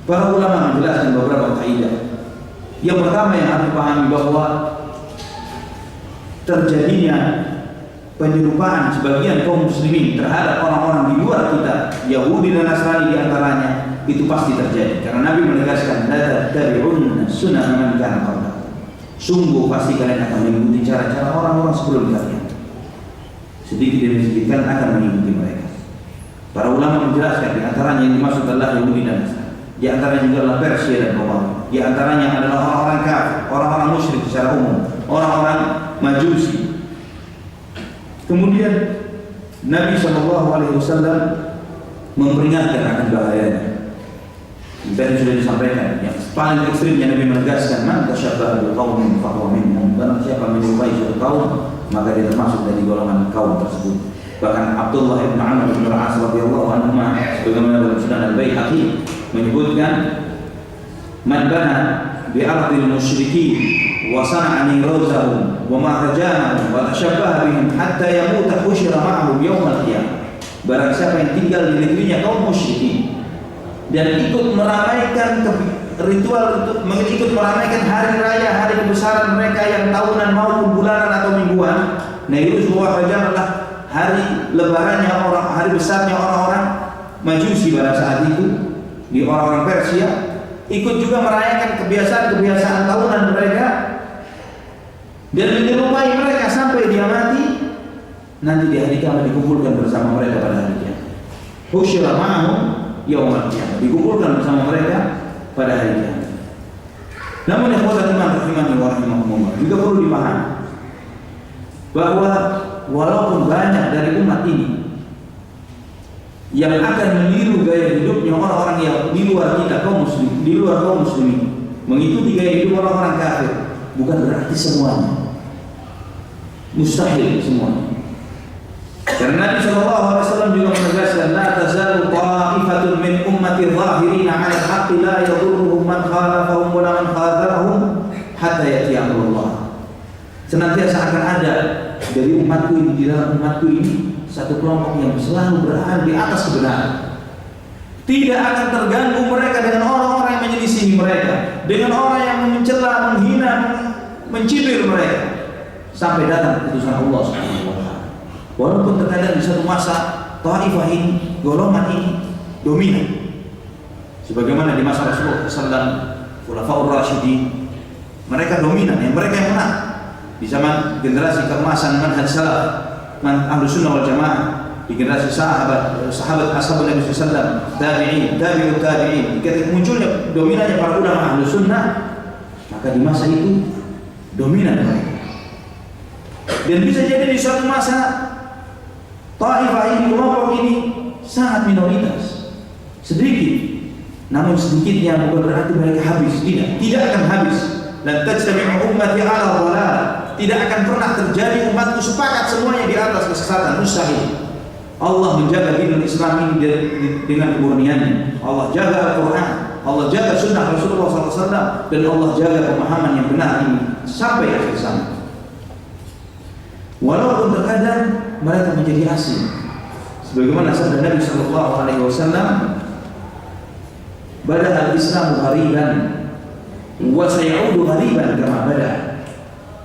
para ulama menjelaskan beberapa kaidah. Yang pertama yang harus dipahami bahwa terjadinya penyerupaan sebagian kaum muslimin terhadap orang-orang di luar kita, Yahudi dan Nasrani di antaranya, itu pasti terjadi. Karena Nabi menegaskan, la tattabi'unna sunnah man kana qablakum. Sungguh pasti kalian akan mengikuti cara-cara orang-orang sebelum kalian. Sedikit demi sedikit kalian akan mengikuti mereka. Para ulama menjelaskan di antaranya yang dimaksud adalah Yahudi dan Nasrani. Di antaranya juga adalah Persia dan Romawi. Di antaranya adalah orang-orang kafir, orang-orang musyrik secara umum, orang-orang Majusi. Kemudian Nabi SAW memperingatkan akan bahayanya. Dan sudah disampaikan, yang paling ekstrimnya Nabi menegaskan, man tasyabbaha biqaumin fahuwa minhum. Barang siapa menyerupai suatu kaum, maka dia termasuk dari golongan kaum tersebut. Bahkan Abdullah bin Amr bin Al-As radhiyallahu anhu sebagaimana dalam Sunan Al-Baihaqi menyebutkan, man bana bi ardil musyrikin wa sana'a nirazahum wa mahrajanahum wa tashabbaha bihim hatta yamuta husyira ma'ahum yaum al-qiyamah. Barang siapa yang tinggal di negerinya kaum musyrikin dan ikut meramaikan ritual, ikut meramaikan hari raya, hari kebesaran mereka yang tahunan maupun bulanan atau mingguan. Nairuz wa Fajar adalah hari lebarannya hari besarnya orang-orang Majusi pada saat itu, di orang-orang Persia, ikut juga merayakan kebiasaan-kebiasaan tahunan mereka dan menyerupai mereka sampai dia mati. Nanti di hari kiamat dikumpulkan bersama mereka pada hari kiamat. Husyira ma'ahum yaumul qiyamah, dikumpulkan bersama mereka pada hari kiamat. Namun ikhwatan iman rahimani wa rahimakumullah, juga perlu dipahami bahwa walaupun banyak dari umat ini yang akan meniru gaya hidupnya orang-orang yang di luar kita, kaum muslim, di luar kaum muslimin, mengikuti gaya hidup orang-orang kafir, bukan berarti semuanya. Mustahil semuanya. Karena Nabi SAW juga menegaskan, la tazalu ta'ifatun min ummati zahirina 'ala al-haqqi la yadurruhum man khalafahum wa man khadzalahum hatta ya'ti amrullah. Senantiasa akan ada dari umatku ini, di dalam umatku ini, satu kelompok yang selalu berada di atas kebenaran. Tidak akan terganggu mereka dengan orang-orang yang menyelisihi mereka, dengan orang yang mencela, menghina, mencibir mereka, sampai datang keputusan Allah Subhanahu wa taala. Walaupun terkadang di satu masa Taifah ini, golongan ini dominan, sebagaimana di masa Rasulullah SAW, Khulafaur Rasyidin, mereka dominan, mereka yang menang. Di zaman generasi keemasan manhaj salaf, Ahlus Sunnah wal Jamaah, di generasi sahabat ashabul Nabi SAW, tabi'in, tabi'ut tabi'in, ketika munculnya dominannya para ulama ahlu sunnah, maka di masa itu dominan mereka. Dan bisa jadi di suatu masa Taifah ini, kelompok ini sangat minoritas, sedikit. Namun sedikitnya bukan berarti mereka habis, tidak akan habis. Dan tajtami'u ummati 'ala dhalal, tidak akan pernah terjadi umatku sepakat semuanya di atas kesesatan, mustahil. Allah menjaga dinul Islam ini dengan kemurniannya. Allah jaga Al-Quran, Allah jaga sunnah Rasulullah SAW, dan Allah jaga pemahaman yang benar ini sampai akhir zaman. Walaupun terkadang mereka menjadi asing, sebagaimana sabda Nabi SAW, "Bada al-Islamu ghariban, wa sayaudu ghariban kama bada.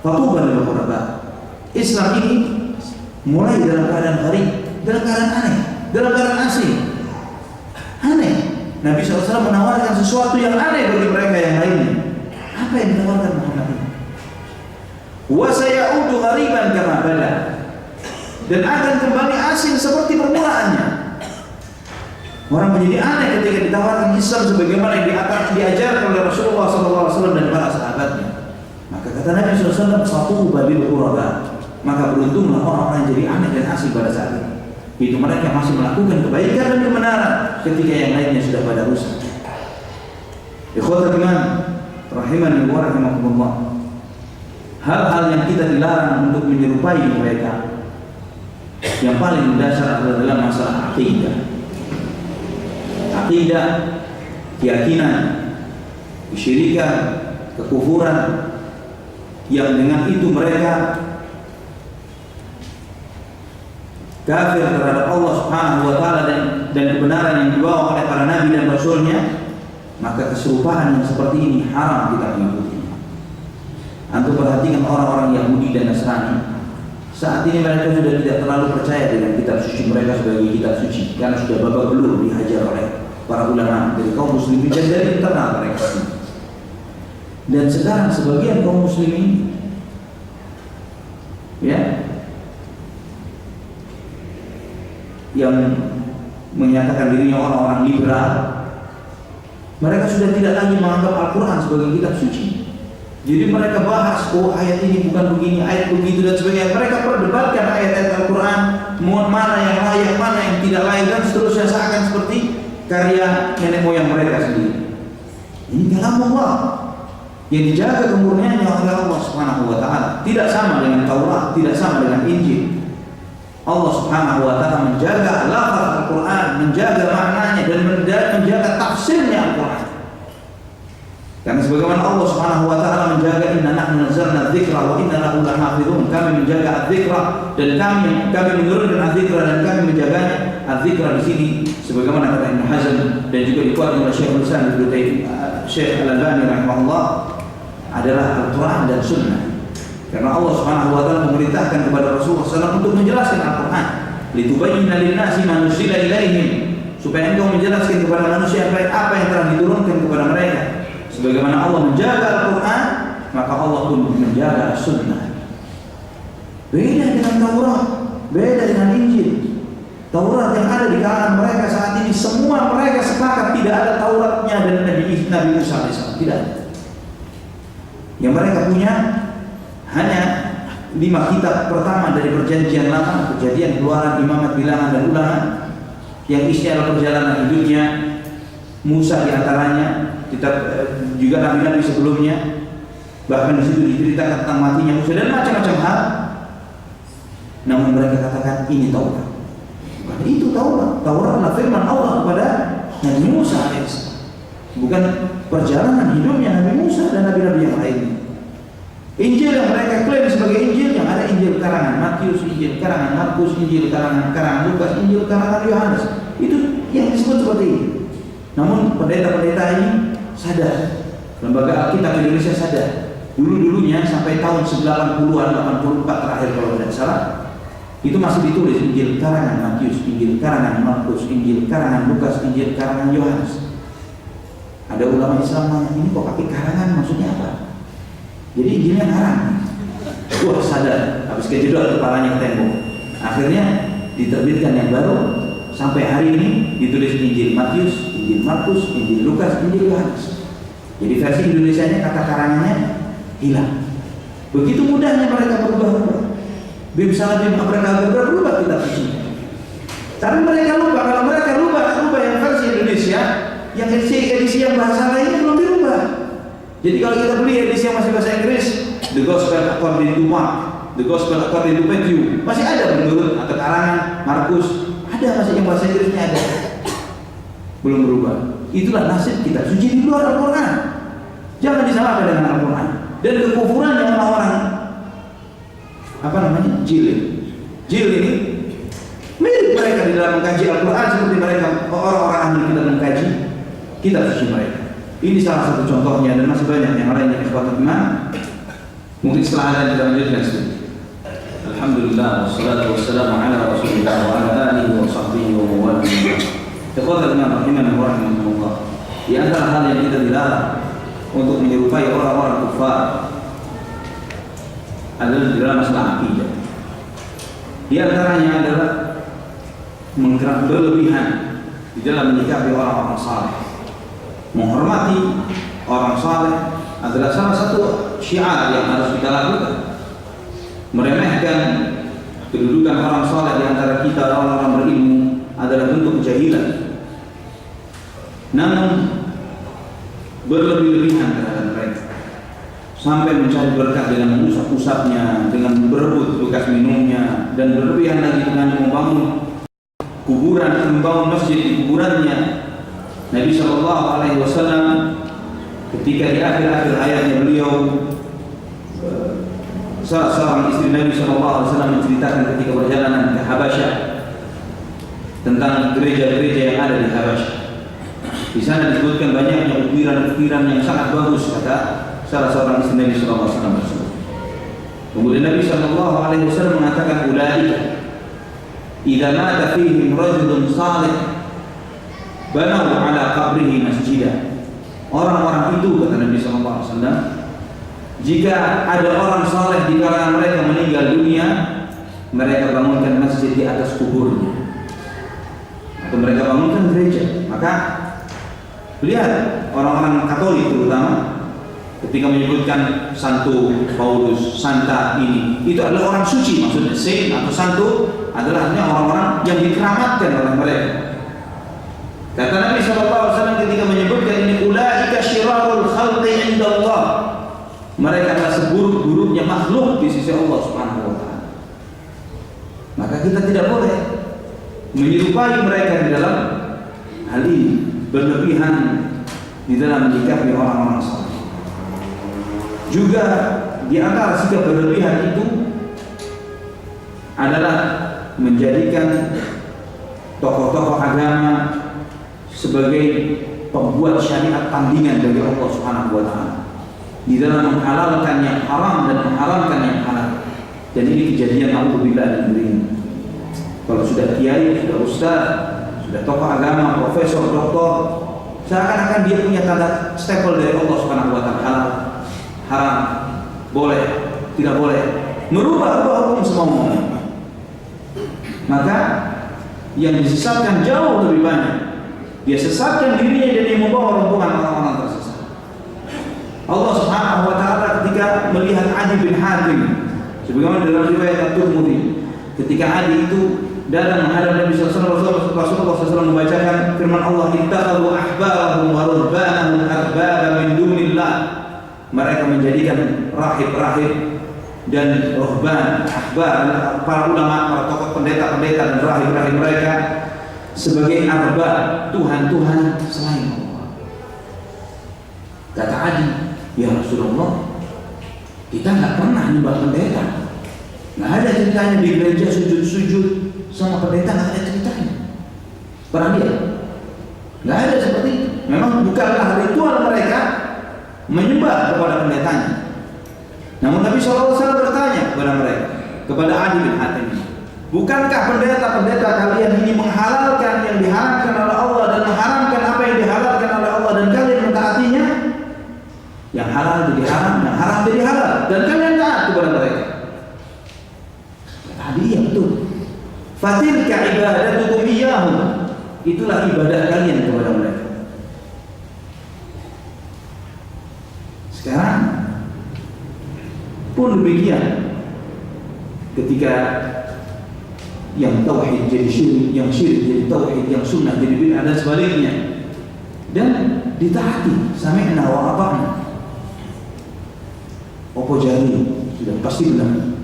Fatuba lil ghuraba." Islam ini mulai dalam keadaan gharib, dalam keadaan aneh, dalam keadaan asing. Aneh. Nabi SAW menawarkan sesuatu yang aneh bagi mereka yang lainnya. Apa yang ditawarkan Muhammad ini? Wa sayaudu ghariban kama bada, dan akan kembali asing seperti permulaannya. Orang menjadi aneh ketika ditawarkan Islam sebagaimana yang diajarkan oleh Rasulullah SAW dan para sahabatnya. Maka kata Nabi SAW, "Fatuba lil ghuraba." Maka beruntunglah orang-orang yang jadi aneh dan asing pada saat ini. Itu mereka masih melakukan kebaikan dan kebenaran ketika yang lainnya sudah pada rusak. Ikhwatul iman rahimani wa rahimakumullah. Hal-hal yang kita dilarang untuk menyerupai mereka, yang paling mendasar adalah dalam masalah akidah. Akidah, keyakinan, kesyirikan, kekufuran, yang dengan itu mereka kafir terhadap Allah Subhanahu wa taala dan kebenaran yang dibawa oleh para nabi dan rasulnya, maka keserupaan yang seperti ini haram kita mengikuti. Antum perhatikan orang-orang Yahudi dan Nasrani, saat ini mereka sudah tidak terlalu percaya dengan kitab suci mereka sebagai kitab suci, karena sudah babak belur dihajar oleh para ulama dari kaum muslimin dan dari internal mereka. Dan sekarang sebagian kaum muslimin, yang menyatakan dirinya orang-orang liberal, mereka sudah tidak lagi menganggap Al-Quran sebagai kitab suci. Jadi mereka bahas, ayat ini bukan begini, ayat begitu dan sebagainya. Mereka perdebatkan ayat-ayat Al-Quran, mana yang layak, mana yang tidak layak, dan seterusnya, seakan seperti karya nenek moyang mereka sendiri. Ini kalam Allah yang dijaga kemurniannya oleh Allah Subhanahu wa taala. Tidak sama dengan Taurat, tidak sama dengan Injil. Allah Subhanahu wa taala menjaga lafaz Al-Quran, menjaga maknanya, dan menjaga tafsirnya Al-Quran. Karena sebagaimana Allah Subhanahu wa taala menjaga, "Inna nahnu nazzalna dzikra wa inna lahu lahafizun." Kami menjaga az-dzikra, dan kami menurunkan az-dzikra, dan kami menjaganya. Az-dzikra di sini sebagaimana kata Ibnu Hazm dan juga dikuatkan oleh Syekh Ibnu Taimiyah, Syekh Al-Albani rahimahullah, adalah Al-Quran dan Sunnah. Karena Allah Subhanahu wa taala memerintahkan kepada Rasulullah SAW untuk menjelaskan Al-Quran, "Litubayyina lin-nasi ma nuzila ilaihim," supaya engkau menjelaskan kepada manusia apa yang telah diturunkan kepada mereka. Sebagaimana Allah menjaga Al-Quran, maka Allah pun menjaga Sunnah. Beda dengan Taurat, beda dengan Injil. Taurat yang ada di kalangan mereka saat ini, semua mereka sepakat tidak ada Tauratnya dan Nabi Musa AS, tidak ada. Yang mereka punya hanya 5 kitab pertama dari perjanjian lama, Kejadian, Keluaran, Imamat, Bilangan, dan Ulangan, yang isinya adalah perjalanan hidupnya Musa di antaranya, kitab juga nabi-nabi sebelumnya. Bahkan di situ diceritakan tentang matinya Musa dan macam-macam hal. Namun mereka katakan ini Taurat. Bukan itu Taurat. Taurat adalah firman Allah kepada Nabi Musa AS, bukan perjalanan hidupnya Nabi Musa dan nabi-nabi yang lainnya. Injil yang mereka klaim sebagai Injil, yang ada Injil karangan Matius, Injil karangan Markus, Injil karangan Lukas, Injil karangan Yohanes, itu yang disebut seperti ini. Namun pendeta-pendeta ini sadar, lembaga Alkitab Indonesia sadar, dulu-dulunya sampai tahun 90-an, 84 terakhir kalau tidak salah, itu masih ditulis Injil karangan Matius, Injil karangan Markus, Injil karangan Lukas, Injil karangan Yohanes. Ada ulama Islam nanya, ini kok pakai karangan, maksudnya apa? Jadi Injilnya ngarang. Wah, sadar, habis kejedot kepalanya ke tembok. Akhirnya diterbitkan yang baru sampai hari ini ditulis Injil Matius, Injil Markus, Injil Lukas, Injil Yohanes. Jadi versi Indonesianya kata karangannya hilang. Begitu mudahnya mereka berubah-ubah. Bim salah bim mereka berubah kitab suci. Tapi mereka lupa, kalau mereka lupa yang versi Indonesia, yang edisi yang bahasa lainnya belum dirubah. Jadi kalau kita beli edisi yang masih bahasa Inggris, The Gospel According to Mark, The Gospel According to Matthew, masih ada menurut atau karangan Markus, ada masih yang bahasa Inggrisnya ada, belum berubah. Itulah nasib kita suci di luar Al-Quran. Jangan disamakan dengan Al-Quran. Dan kekufuran yang orang jil ini mirip mereka di dalam mengkaji Al-Quran seperti mereka orang-orang ahli kita mengkaji kitab suci mereka. Ini salah satu contohnya dan masih banyak yang lain yang ikhwatul iman. Mungkin setelah ada kita lanjutkan sedikit. Alhamdulillah wassalatu wassalamu ala Rasulillah wa ala alihi wa sahbihi wa mawalihi. Ikhwatul iman rahimani wa rahimakumullah. Di antara hal yang kita dilarang untuk menyerupai orang-orang kufar adalah di dalam masalah akidah. Di antaranya adalah menggerak berlebihan di dalam menyikapi orang-orang saleh. Menghormati orang saleh adalah salah satu syiar yang harus kita lakukan. Meremehkan kedudukan orang saleh di antara kita orang-orang berilmu adalah bentuk kejahilan. Namun berlebih-lebihan terhadap mereka sampai mencari berkah dengan mengusap-usapnya, dengan berebut bekas minumnya, dan berlebihan lagi dengan membangun kuburan, membangun masjid di kuburannya. Nabi SAW ketika di akhir-akhir hayatnya beliau, salah seorang istri Nabi SAW menceritakan ketika perjalanan ke Habasyah tentang gereja-gereja yang ada di Habasyah. Di sana disebutkan banyaknya ukiran-ukiran yang sangat bagus, kata salah seorang istri Nabi SAW tersebut. Kemudian Nabi SAW mengatakan, ulaika idza mata fihim rajulun salih banau ala qabrihi masjidah. Orang-orang itu, kata Nabi SAW, jika ada orang saleh di kalangan mereka meninggal dunia, mereka bangunkan masjid di atas kuburnya, atau mereka bangunkan gereja. Maka lihat orang-orang Katolik terutama ketika menyebutkan Santo Paulus, Santa ini, itu adalah orang suci, maksudnya saint atau santo adalah artinya orang-orang yang dikeramatkan oleh mereka. Kata Nabi SAW ketika menyebutkan ini, ulaika syirarul khalqi indallah, mereka adalah seburuk-buruknya makhluk di sisi Allah Subhanahu wa taala. Maka kita tidak boleh menyerupai mereka di dalam hal ini, berlebihan di dalam menyikapi orang-orang saleh. Juga di antara sikap berlebihan itu adalah menjadikan tokoh-tokoh agama sebagai pembuat syariat tandingan dari Allah Subhanahu wa taala di dalam menghalalkan yang haram dan mengharamkan yang halal. Dan ini kejadian alhamdulillah di kalau sudah kiai, sudah ustaz, sudah tokoh agama, profesor, doktor, seakan-akan dia punya tanda stempel dari Allah Subhanahu wa taala, halal, haram, boleh, tidak boleh, merubah hukum semua. Maka yang disesatkan jauh lebih banyak. Dia sesatkan dirinya dan dia membawa rombongan orang-orang tersesat. Allah Subhanahu wa taala ketika melihat Adi bin Hatim, sebagaimana dalam riwayat At-Tirmidzi, ketika Adi itu datang menghadap Nabi sallallahu alaihi wasallam, Rasulullah SAW membacakan firman Allah, ittakhadhu ahbarahum wa ruhbanahum arbaba min dunillah. Mereka menjadikan rahib-rahib dan ruhban, ahbar, para ulama, para tokoh pendeta-pendeta dan rahib-rahib mereka sebagai arbab, Tuhan-Tuhan selain Allah. Kata Adi, ya Rasulullah, kita nggak pernah nyembah pendeta, nggak ada ceritanya di gereja sujud-sujud sama pendeta, nggak ada ceritanya. Pernah dia? Nggak ada seperti itu. Memang bukanlah ritual mereka menyembah kepada pendetanya. Namun Nabi SAW bertanya kepada mereka, kepada Adi bin Hatim, bukankah pendeta-pendeta kalian ini menghalalkan yang diharamkan oleh Allah dan mengharamkan apa yang dihalalkan oleh Allah, dan kalian mentaatinya? Yang halal jadi haram, yang haram jadi halal, dan kalian taat kepada mereka. Tadi ya betul. fatilka ibadatukum iyyahum, itulah ibadah kalian kepada mereka. Sekarang pun demikian, ketika yang tauhid jadi syirik, yang syirik jadi tauhid, yang sunnah jadi bid'ah dan sebaliknya, dan ditaati, sami'na wa ata'na. Opo jari sudah pasti benar.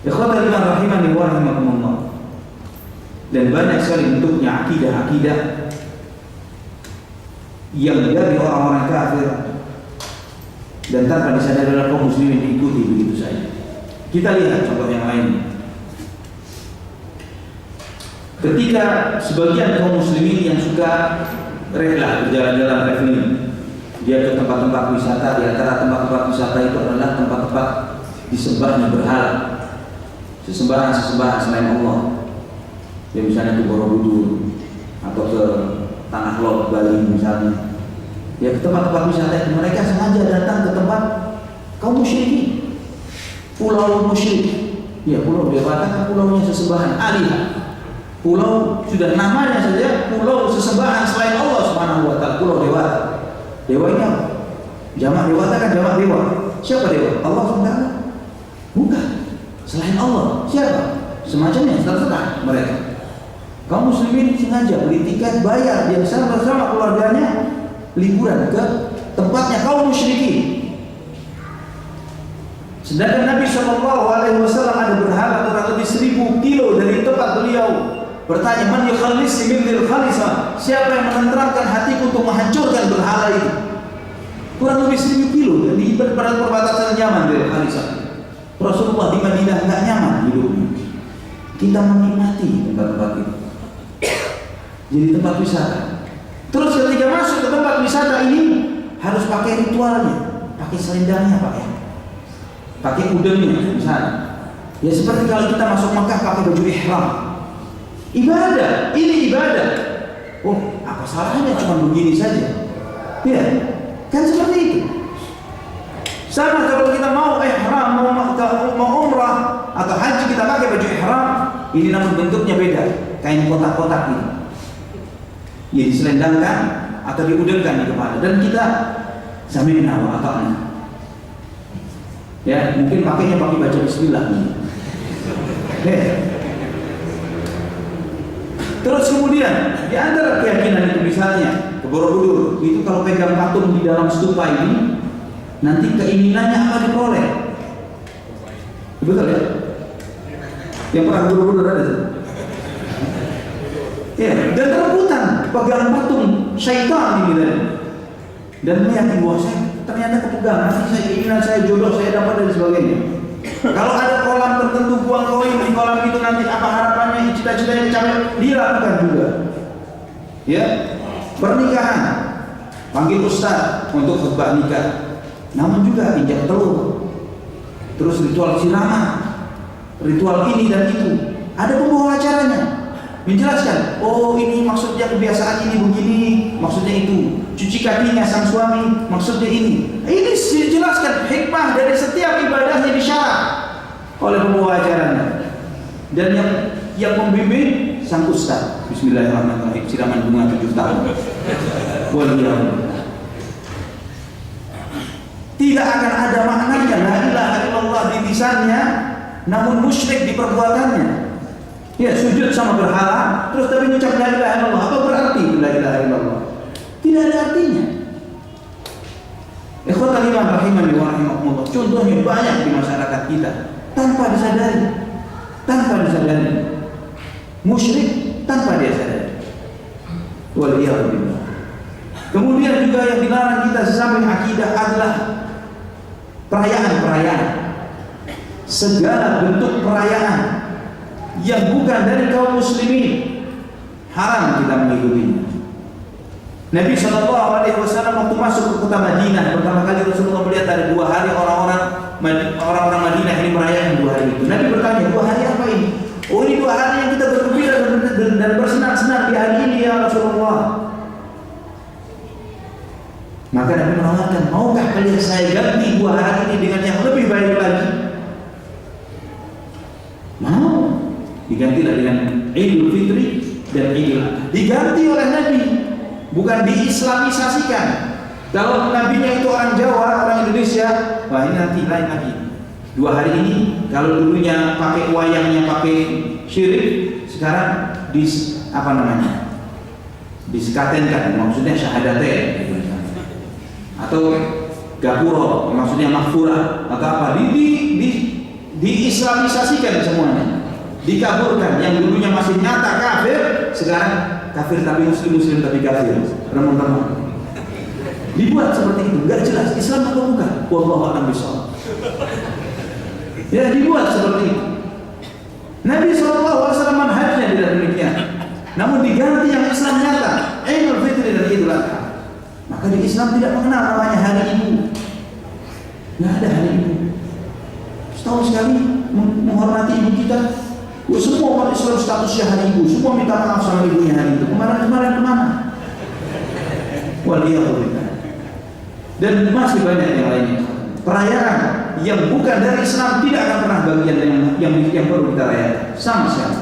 Ikhwatal iman rahimani wa rahimakumullah. Dan banyak sekali bentuknya akidah-akidah yang dari orang-orang kafir dan tanpa disadari oleh kaum muslimin diikuti begitu saja. Kita lihat contoh yang lain. Ketika sebagian kaum muslimin yang suka rela berjalan-jalan traveling, dia ke tempat-tempat wisata, di antara tempat-tempat wisata itu adalah tempat-tempat disembahnya berhala, sesembahan selain Allah. Ya misalnya ke Borobudur atau ke Tanah Lot Bali misalnya. Ya ke tempat-tempat wisata itu mereka sengaja datang ke tempat kaum musyrikin, pulau musyrik. Ya pulau dia katakan pulaunya sesembahan alihah. Pulau sudah namanya saja pulau sesembahan selain Allah Subhanahu wa taala, pulau dewata. Dewa ini apa? Jamak dewata kan jamak dewa. Siapa dewa? Allah SWT? Bukan. Selain Allah, siapa? Semacamnya terserah mereka. Kaum muslimin sengaja beli tiket, bayar, dia bersama keluarganya liburan ke tempatnya kaum musyrikin. Sedangkan Nabi SAW ada berhala kurang lebih 1000 kilo dari tempat beliau. Bertanya, man yukhallis min dzil khalisa, siapa yang menenteramkan hatiku untuk menghancurkan berhala itu? Kurang lebih 1000 kilo di perbatasan Yaman dari Khalisa. Rasulullah di Madinah nggak nyaman hidupnya. Kita menikmati tempat-tempat itu. Jadi tempat wisata. Terus ketika masuk ke tempat wisata ini harus pakai ritualnya, pakai selendangnya, pakai udengnya misalnya. Ya seperti kalau kita masuk Makkah pakai baju ihram. Ibadah, ini ibadah. Oh, apa salahnya cuma begini saja? Ya, kan seperti itu. Sama kalau kita mau ihram, mau umrah atau haji, kita pakai baju ihram. Ini namun bentuknya beda, kain kotak-kotak ini. Ya diselendangkan atau diudengkan di kepala, dan kita sami'na wa ata'na. Ya, mungkin pakainya pakai baca bismillah. Terus kemudian di antara keyakinan itu misalnya ke Borobudur itu kalau pegang patung di dalam stupa ini nanti keinginannya akan diperoleh. Betul ya? Yang pernah ke Borobudur ada? Ya, dan rebutan pegang patung syaitan ini dan meyakini bahwa saya ternyata kepegang, nanti saya keinginan saya jodoh saya dapat dan sebagainya. Kalau ada kolam tertentu buang koin di kolam itu nanti apa harapannya, cita-citanya dicapai, dilakukan juga. Ya, pernikahan panggil ustaz untuk khutbah nikah, namun juga injak telur, terus ritual siraman, ritual ini dan itu. Ada pembawa acaranya menjelaskan, oh ini maksudnya kebiasaan ini begini, maksudnya itu. Cuci kakinya sang suami, maksudnya ini. Ini dijelaskan hikmah dari setiap ibadahnya disyarat oleh pembawa acaranya. Dan yang membimbing sang ustaz. Bismillahirrahmanirrahim. Siraman bunga 7 tahun. Waliyahullah. Tidak akan ada maknanya la ilaha illallah di lisannya, namun musyrik di perbuatannya. Ya, sujud sama berhala, terus tapi mengucap la ilaha illallah. Apa berarti la ilaha illallah? Tidak ada artinya. Ikhwatal iman rahimani wa rahimakumullah. Contohnya banyak di masyarakat kita tanpa disadari. Musyrik tanpa dia sadari. Waliyahullah. Kemudian juga yang dilarang kita sesamping akidah adalah perayaan-perayaan. Segala bentuk perayaan yang bukan dari kaum muslimin haram kita mengikutinya. Nabi SAW waktu masuk ke kota Madinah pertama kali Rasulullah melihat ada 2 hari orang-orang Madinah ini merayakan 2 hari itu. Nabi bertanya, 2 hari apa ini? Oh, ini 2 hari yang kita bergembira dan bersenang-senang di hari ini ya Rasulullah. Maka Nabi menawarkan, maukah kalian saya ganti 2 hari ini dengan yang lebih baik lagi? Mau. dengan Idul Fitri dan Idul Adha. Diganti oleh Nabi, bukan diislamisasikan. Kalau nabinya itu orang Jawa, orang Indonesia, wah ini nanti lain lagi. 2 hari ini kalau dulunya pakai wayangnya pakai syirik, sekarang diskatenkan, maksudnya syahadatain atau gapuro, maksudnya mahfurah atau apa, diislamisasikan semuanya, dikaburkan. Yang dulunya masih nyata kafir, sekarang kafir tapi muslim tapi kafir, remon-remon. Dibuat seperti itu, nggak jelas Islam atau bukan. Wallahu a'lam bishawab. Ya, dibuat seperti itu. Nabi SAW manhajnya tidak demikian. Namun diganti yang Islam nyata, Idul Fitri dan Idul Adha. Maka di Islam tidak mengenal namanya hari ibu. Nggak ada hari ibu. Setahun sekali menghormati ibu kita. Semua umat Islam statusnya hari ibu. Semua minta maaf sama ibunya hari itu. Kemarin kemana? Waliyahulillah. Dan masih banyak yang lainnya. Perayaan yang bukan dari Islam tidak akan pernah bagian yang perlu kita rayakan sama sekali.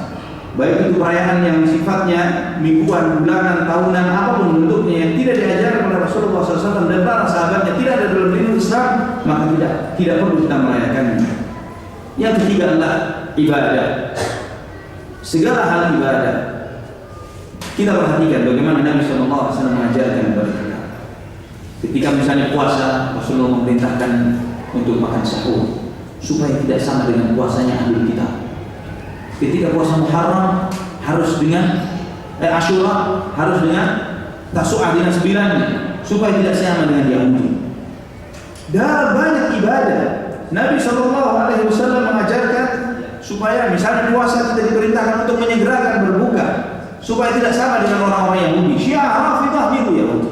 Baik itu perayaan yang sifatnya mingguan, bulanan, tahunan, apapun bentuknya yang tidak diajarkan oleh Rasulullah SAW dan para sahabatnya, tidak ada dalam dini Islam, maka tidak perlu kita merayakannya. Yang ketiga adalah ibadah. Segala hal ibadah. Kita perhatikan bagaimana Nabi SAW mengajarkan kepada kita. Ketika misalnya puasa, Rasulullah memerintahkan untuk makan sahur supaya tidak sama dengan puasanya ahli kitab. Ketika puasa Muharram harus dengan Asyura harus dengan Tasu'ah dengan 9 supaya tidak sama dengan Yahudi. Dan banyak ibadah. Nabi SAW mengajarkan supaya misalnya puasa kita diperintahkan untuk menyegerakan berbuka supaya tidak sama dengan orang-orang Yahudi. Syiah, Rafidah gitu Yahudi.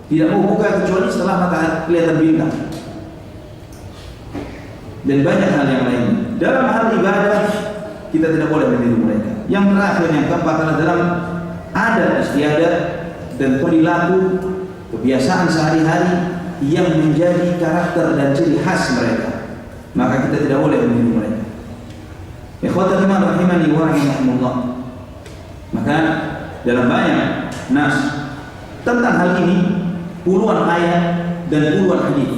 Tidak mau buka kecuali setelah matahari kelihatan bintang. Dan banyak hal yang lain. Dalam hal ibadah kita tidak boleh meniru mereka. Yang terakhir, yang keempat adalah dalam adat istiadat dan perilaku kebiasaan sehari-hari yang menjadi karakter dan ciri khas mereka. Maka kita tidak boleh meniru mereka. Ikhwatul iman rahimani wa rahimakumullah. Maka dalam banyak nas tentang hal ini, puluhan ayat dan puluhan hadis.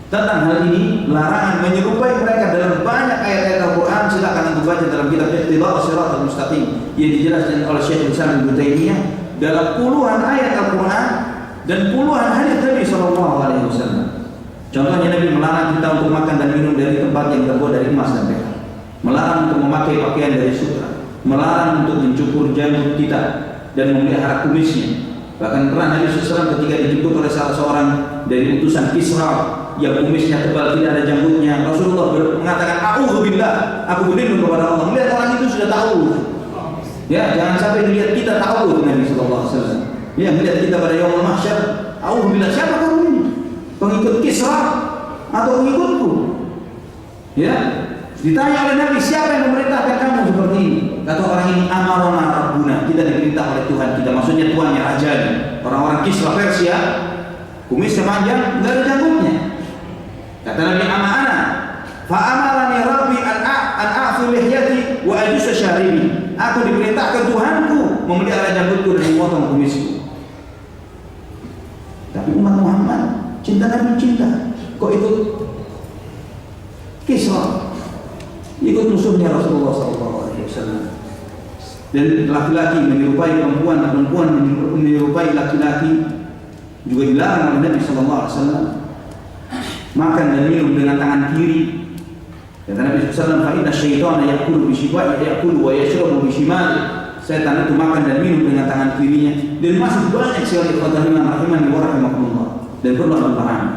Tentang hal ini, larangan menyerupai mereka dalam banyak ayat-ayat Al-Quran. Silakan untuk baca dalam kitab Iqtida'us Shiratal Mustaqim yang dijelaskan oleh Syekh Islam Ibnu Taimiyah dalam puluhan ayat Al-Quran dan puluhan hadis Nabi SAW. Contohnya Nabi melarang kita untuk makan dan minum dari tempat yang terbuat dari emas dan perak, melarang untuk memakai pakaian dari sutra, melarang untuk mencukur janggut kita dan memelihara kumisnya. Bahkan pernah Nabi SAW ketika dijemput oleh salah seorang dari utusan Kisra yang kumisnya tebal, tidak ada janggutnya, Rasulullah mengatakan, "A'udzubillah, aku berlindung kepada Allah." Melihat orang itu sudah tahu. Ya, jangan sampai dilihat kita tahu Nabi sallallahu alaihi wasallam. Ya, melihat kita pada yaumul mahsyar, "A'udzubillah, siapa kamu ini? Pengikut Kisra atau pengikutku?" Ya, ditanya oleh Nabi, "Siapa yang memerintahkan kamu seperti ini?" Kata orang ini, "Amarona Rabbuna." Kita diperintah oleh Tuhan kita, maksudnya tuannya, rajanya. Orang-orang Kisra Persia, kumisnya panjang, enggak ada janggutnya. Kata Nabi, "Ama'ana fa'amarani Rabbi an a'fu lihyati wa ajusa syaribi." Aku diperintahkan Tuhanku memelihara janggutku dan memotong kumisku. Tapi umat Muhammad cinta Nabi, cinta kok ikut Kisra, ikut musuhnya Rasulullah SAW. Dan laki-laki menyerupai perempuan, perempuan menyerupai laki-laki juga dilarang oleh Nabi SAW. Makan dan minum dengan tangan kiri. Kata Nabi SAW, "Fa inna syaitana ya'kulu bi shimalihi ya'kulu wa yashrabu bi shimalihi." Setan itu makan dan minum dengan tangan kirinya. Dan masih banyak sekali ikhwatan rahimani wa rahimakumullah. Dan perlu anda pahami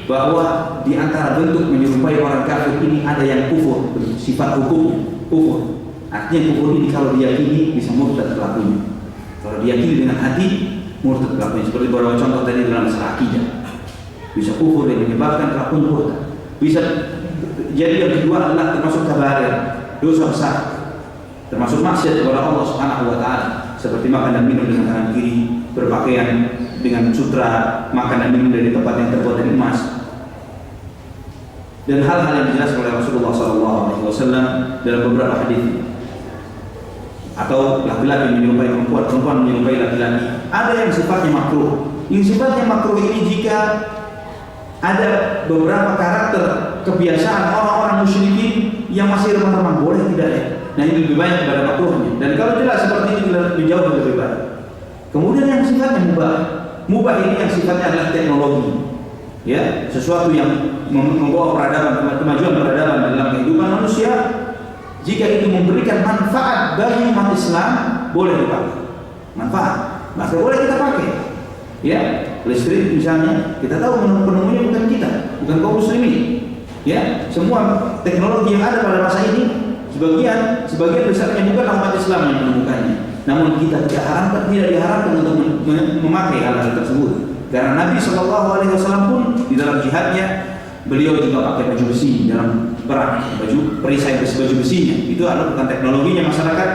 bahwa di antara bentuk menyerupai orang kafir ini ada yang kufur, sifat hukumnya kufur. Artinya kufur ini kalau diyakini bisa murtad pelakunya. Kalau diyakini dengan hati murtad pelakunya. Seperti beberapa contoh tadi dalam masalah akidah. Bisa kufur yang menyebabkan pelakunya murtad. Bisa jadi yang kedua adalah termasuk kabair, dosa besar, termasuk maksiat kepada Allah Subhanahu wa taala, seperti makan dan minum dengan tangan kiri, berpakaian dengan sutra, makan dan minum dari tempat yang terbuat dari emas. Dan hal-hal yang dijelaskan oleh Rasulullah SAW dalam beberapa hadis. atau laki-laki menyerupai perempuan, perempuan menyerupai laki-laki. Ada yang sifatnya makruh. Yang sifatnya makruh ini jika ada beberapa karakter kebiasaan orang-orang musyrikin yang masih remah-remah, boleh tidak ya? Nah ini lebih banyak kepada makruhnya. Dan kalau jelas seperti ini lebih jauh lebih baik. Kemudian yang sifatnya mubah. Mubah ini yang sifatnya adalah teknologi. Ya, sesuatu yang membawa peradaban, kemajuan peradaban dalam kehidupan manusia. Jika itu memberikan manfaat bagi umat Islam, boleh dipakai. Manfaat, maka boleh kita pakai. Ya, listrik misalnya, kita tahu penemunya bukan kita, bukan kaum muslimin. Ya, semua teknologi yang ada pada masa ini sebagian besarnya bukan umat Islam yang menemukannya. Namun kita tidak diharapkan untuk memakai hal-hal tersebut. Karena Nabi SAW pun di dalam jihadnya beliau juga pakai baju besi dalam perang, perisai baju besinya. Itu adalah bukan teknologinya masyarakat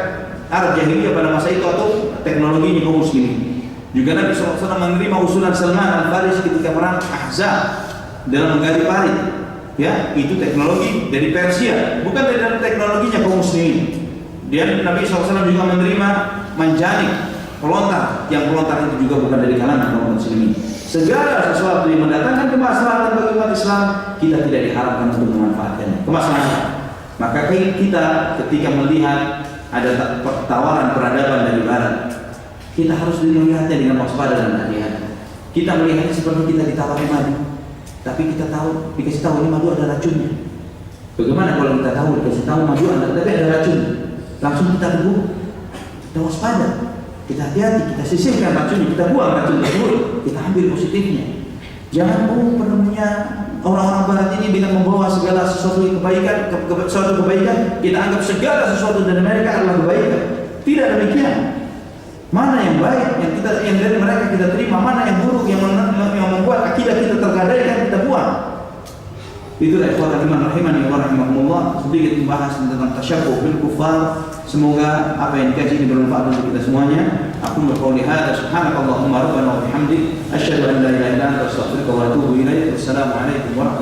Arab jahiliyah pada masa itu atau teknologinya kaum muslimin. Juga Nabi SAW menerima usulan Salman Al-Farisi ketika perang Ahzab dalam menggali parit. Ya, itu teknologi dari Persia, bukan dari dalam teknologinya kaum muslimin. Dan Nabi SAW juga menerima manjanik, pelontar, yang pelontar itu juga bukan dari kalangan kaum muslimin. Segala sesuatu yang mendatangkan kemaslahatan bagi umat Islam, kita tidak diharapkan untuk memanfaatkannya. Kemaslahatan. Maka kita ketika melihat ada tawaran peradaban dari Barat, kita harus melihatnya dengan waspada dan hati-hati. Kita melihatnya seperti kita ditawari madu, tapi kita tahu, dikasih tahu ini madu ada racunnya. Bagaimana kalau kita tahu dikasih tahu madu tapi ada racunnya? Langsung kita teguh, kita waspada. Kita hati-hati, kita sisihkan racunnya, kita buang racun tersebut, kita ambil positifnya. Jangan penemunya orang-orang Barat ini dengan membawa segala sesuatu kebaikan, suatu kebaikan, kita anggap segala sesuatu dari mereka adalah kebaikan. Tidak demikian. Mana yang baik yang dari mereka kita terima, mana yang buruk yang membuat akidah kita tergadaikan kita buang. Itulah ikhwan iman rahimani wa rahimakumullah, sedikit membahas tentang tasyabbuh bil kufar. Semoga apa yang dikaji ini bermanfaat untuk kita semuanya. Aku berqauli hadza subhanakallahumma rabbana wa bihamdik asyhadu an la ilaha illa anta astaghfiruka wa atubu ilaik. Wassalamu alaikum warahmatullahi wabarakatuh.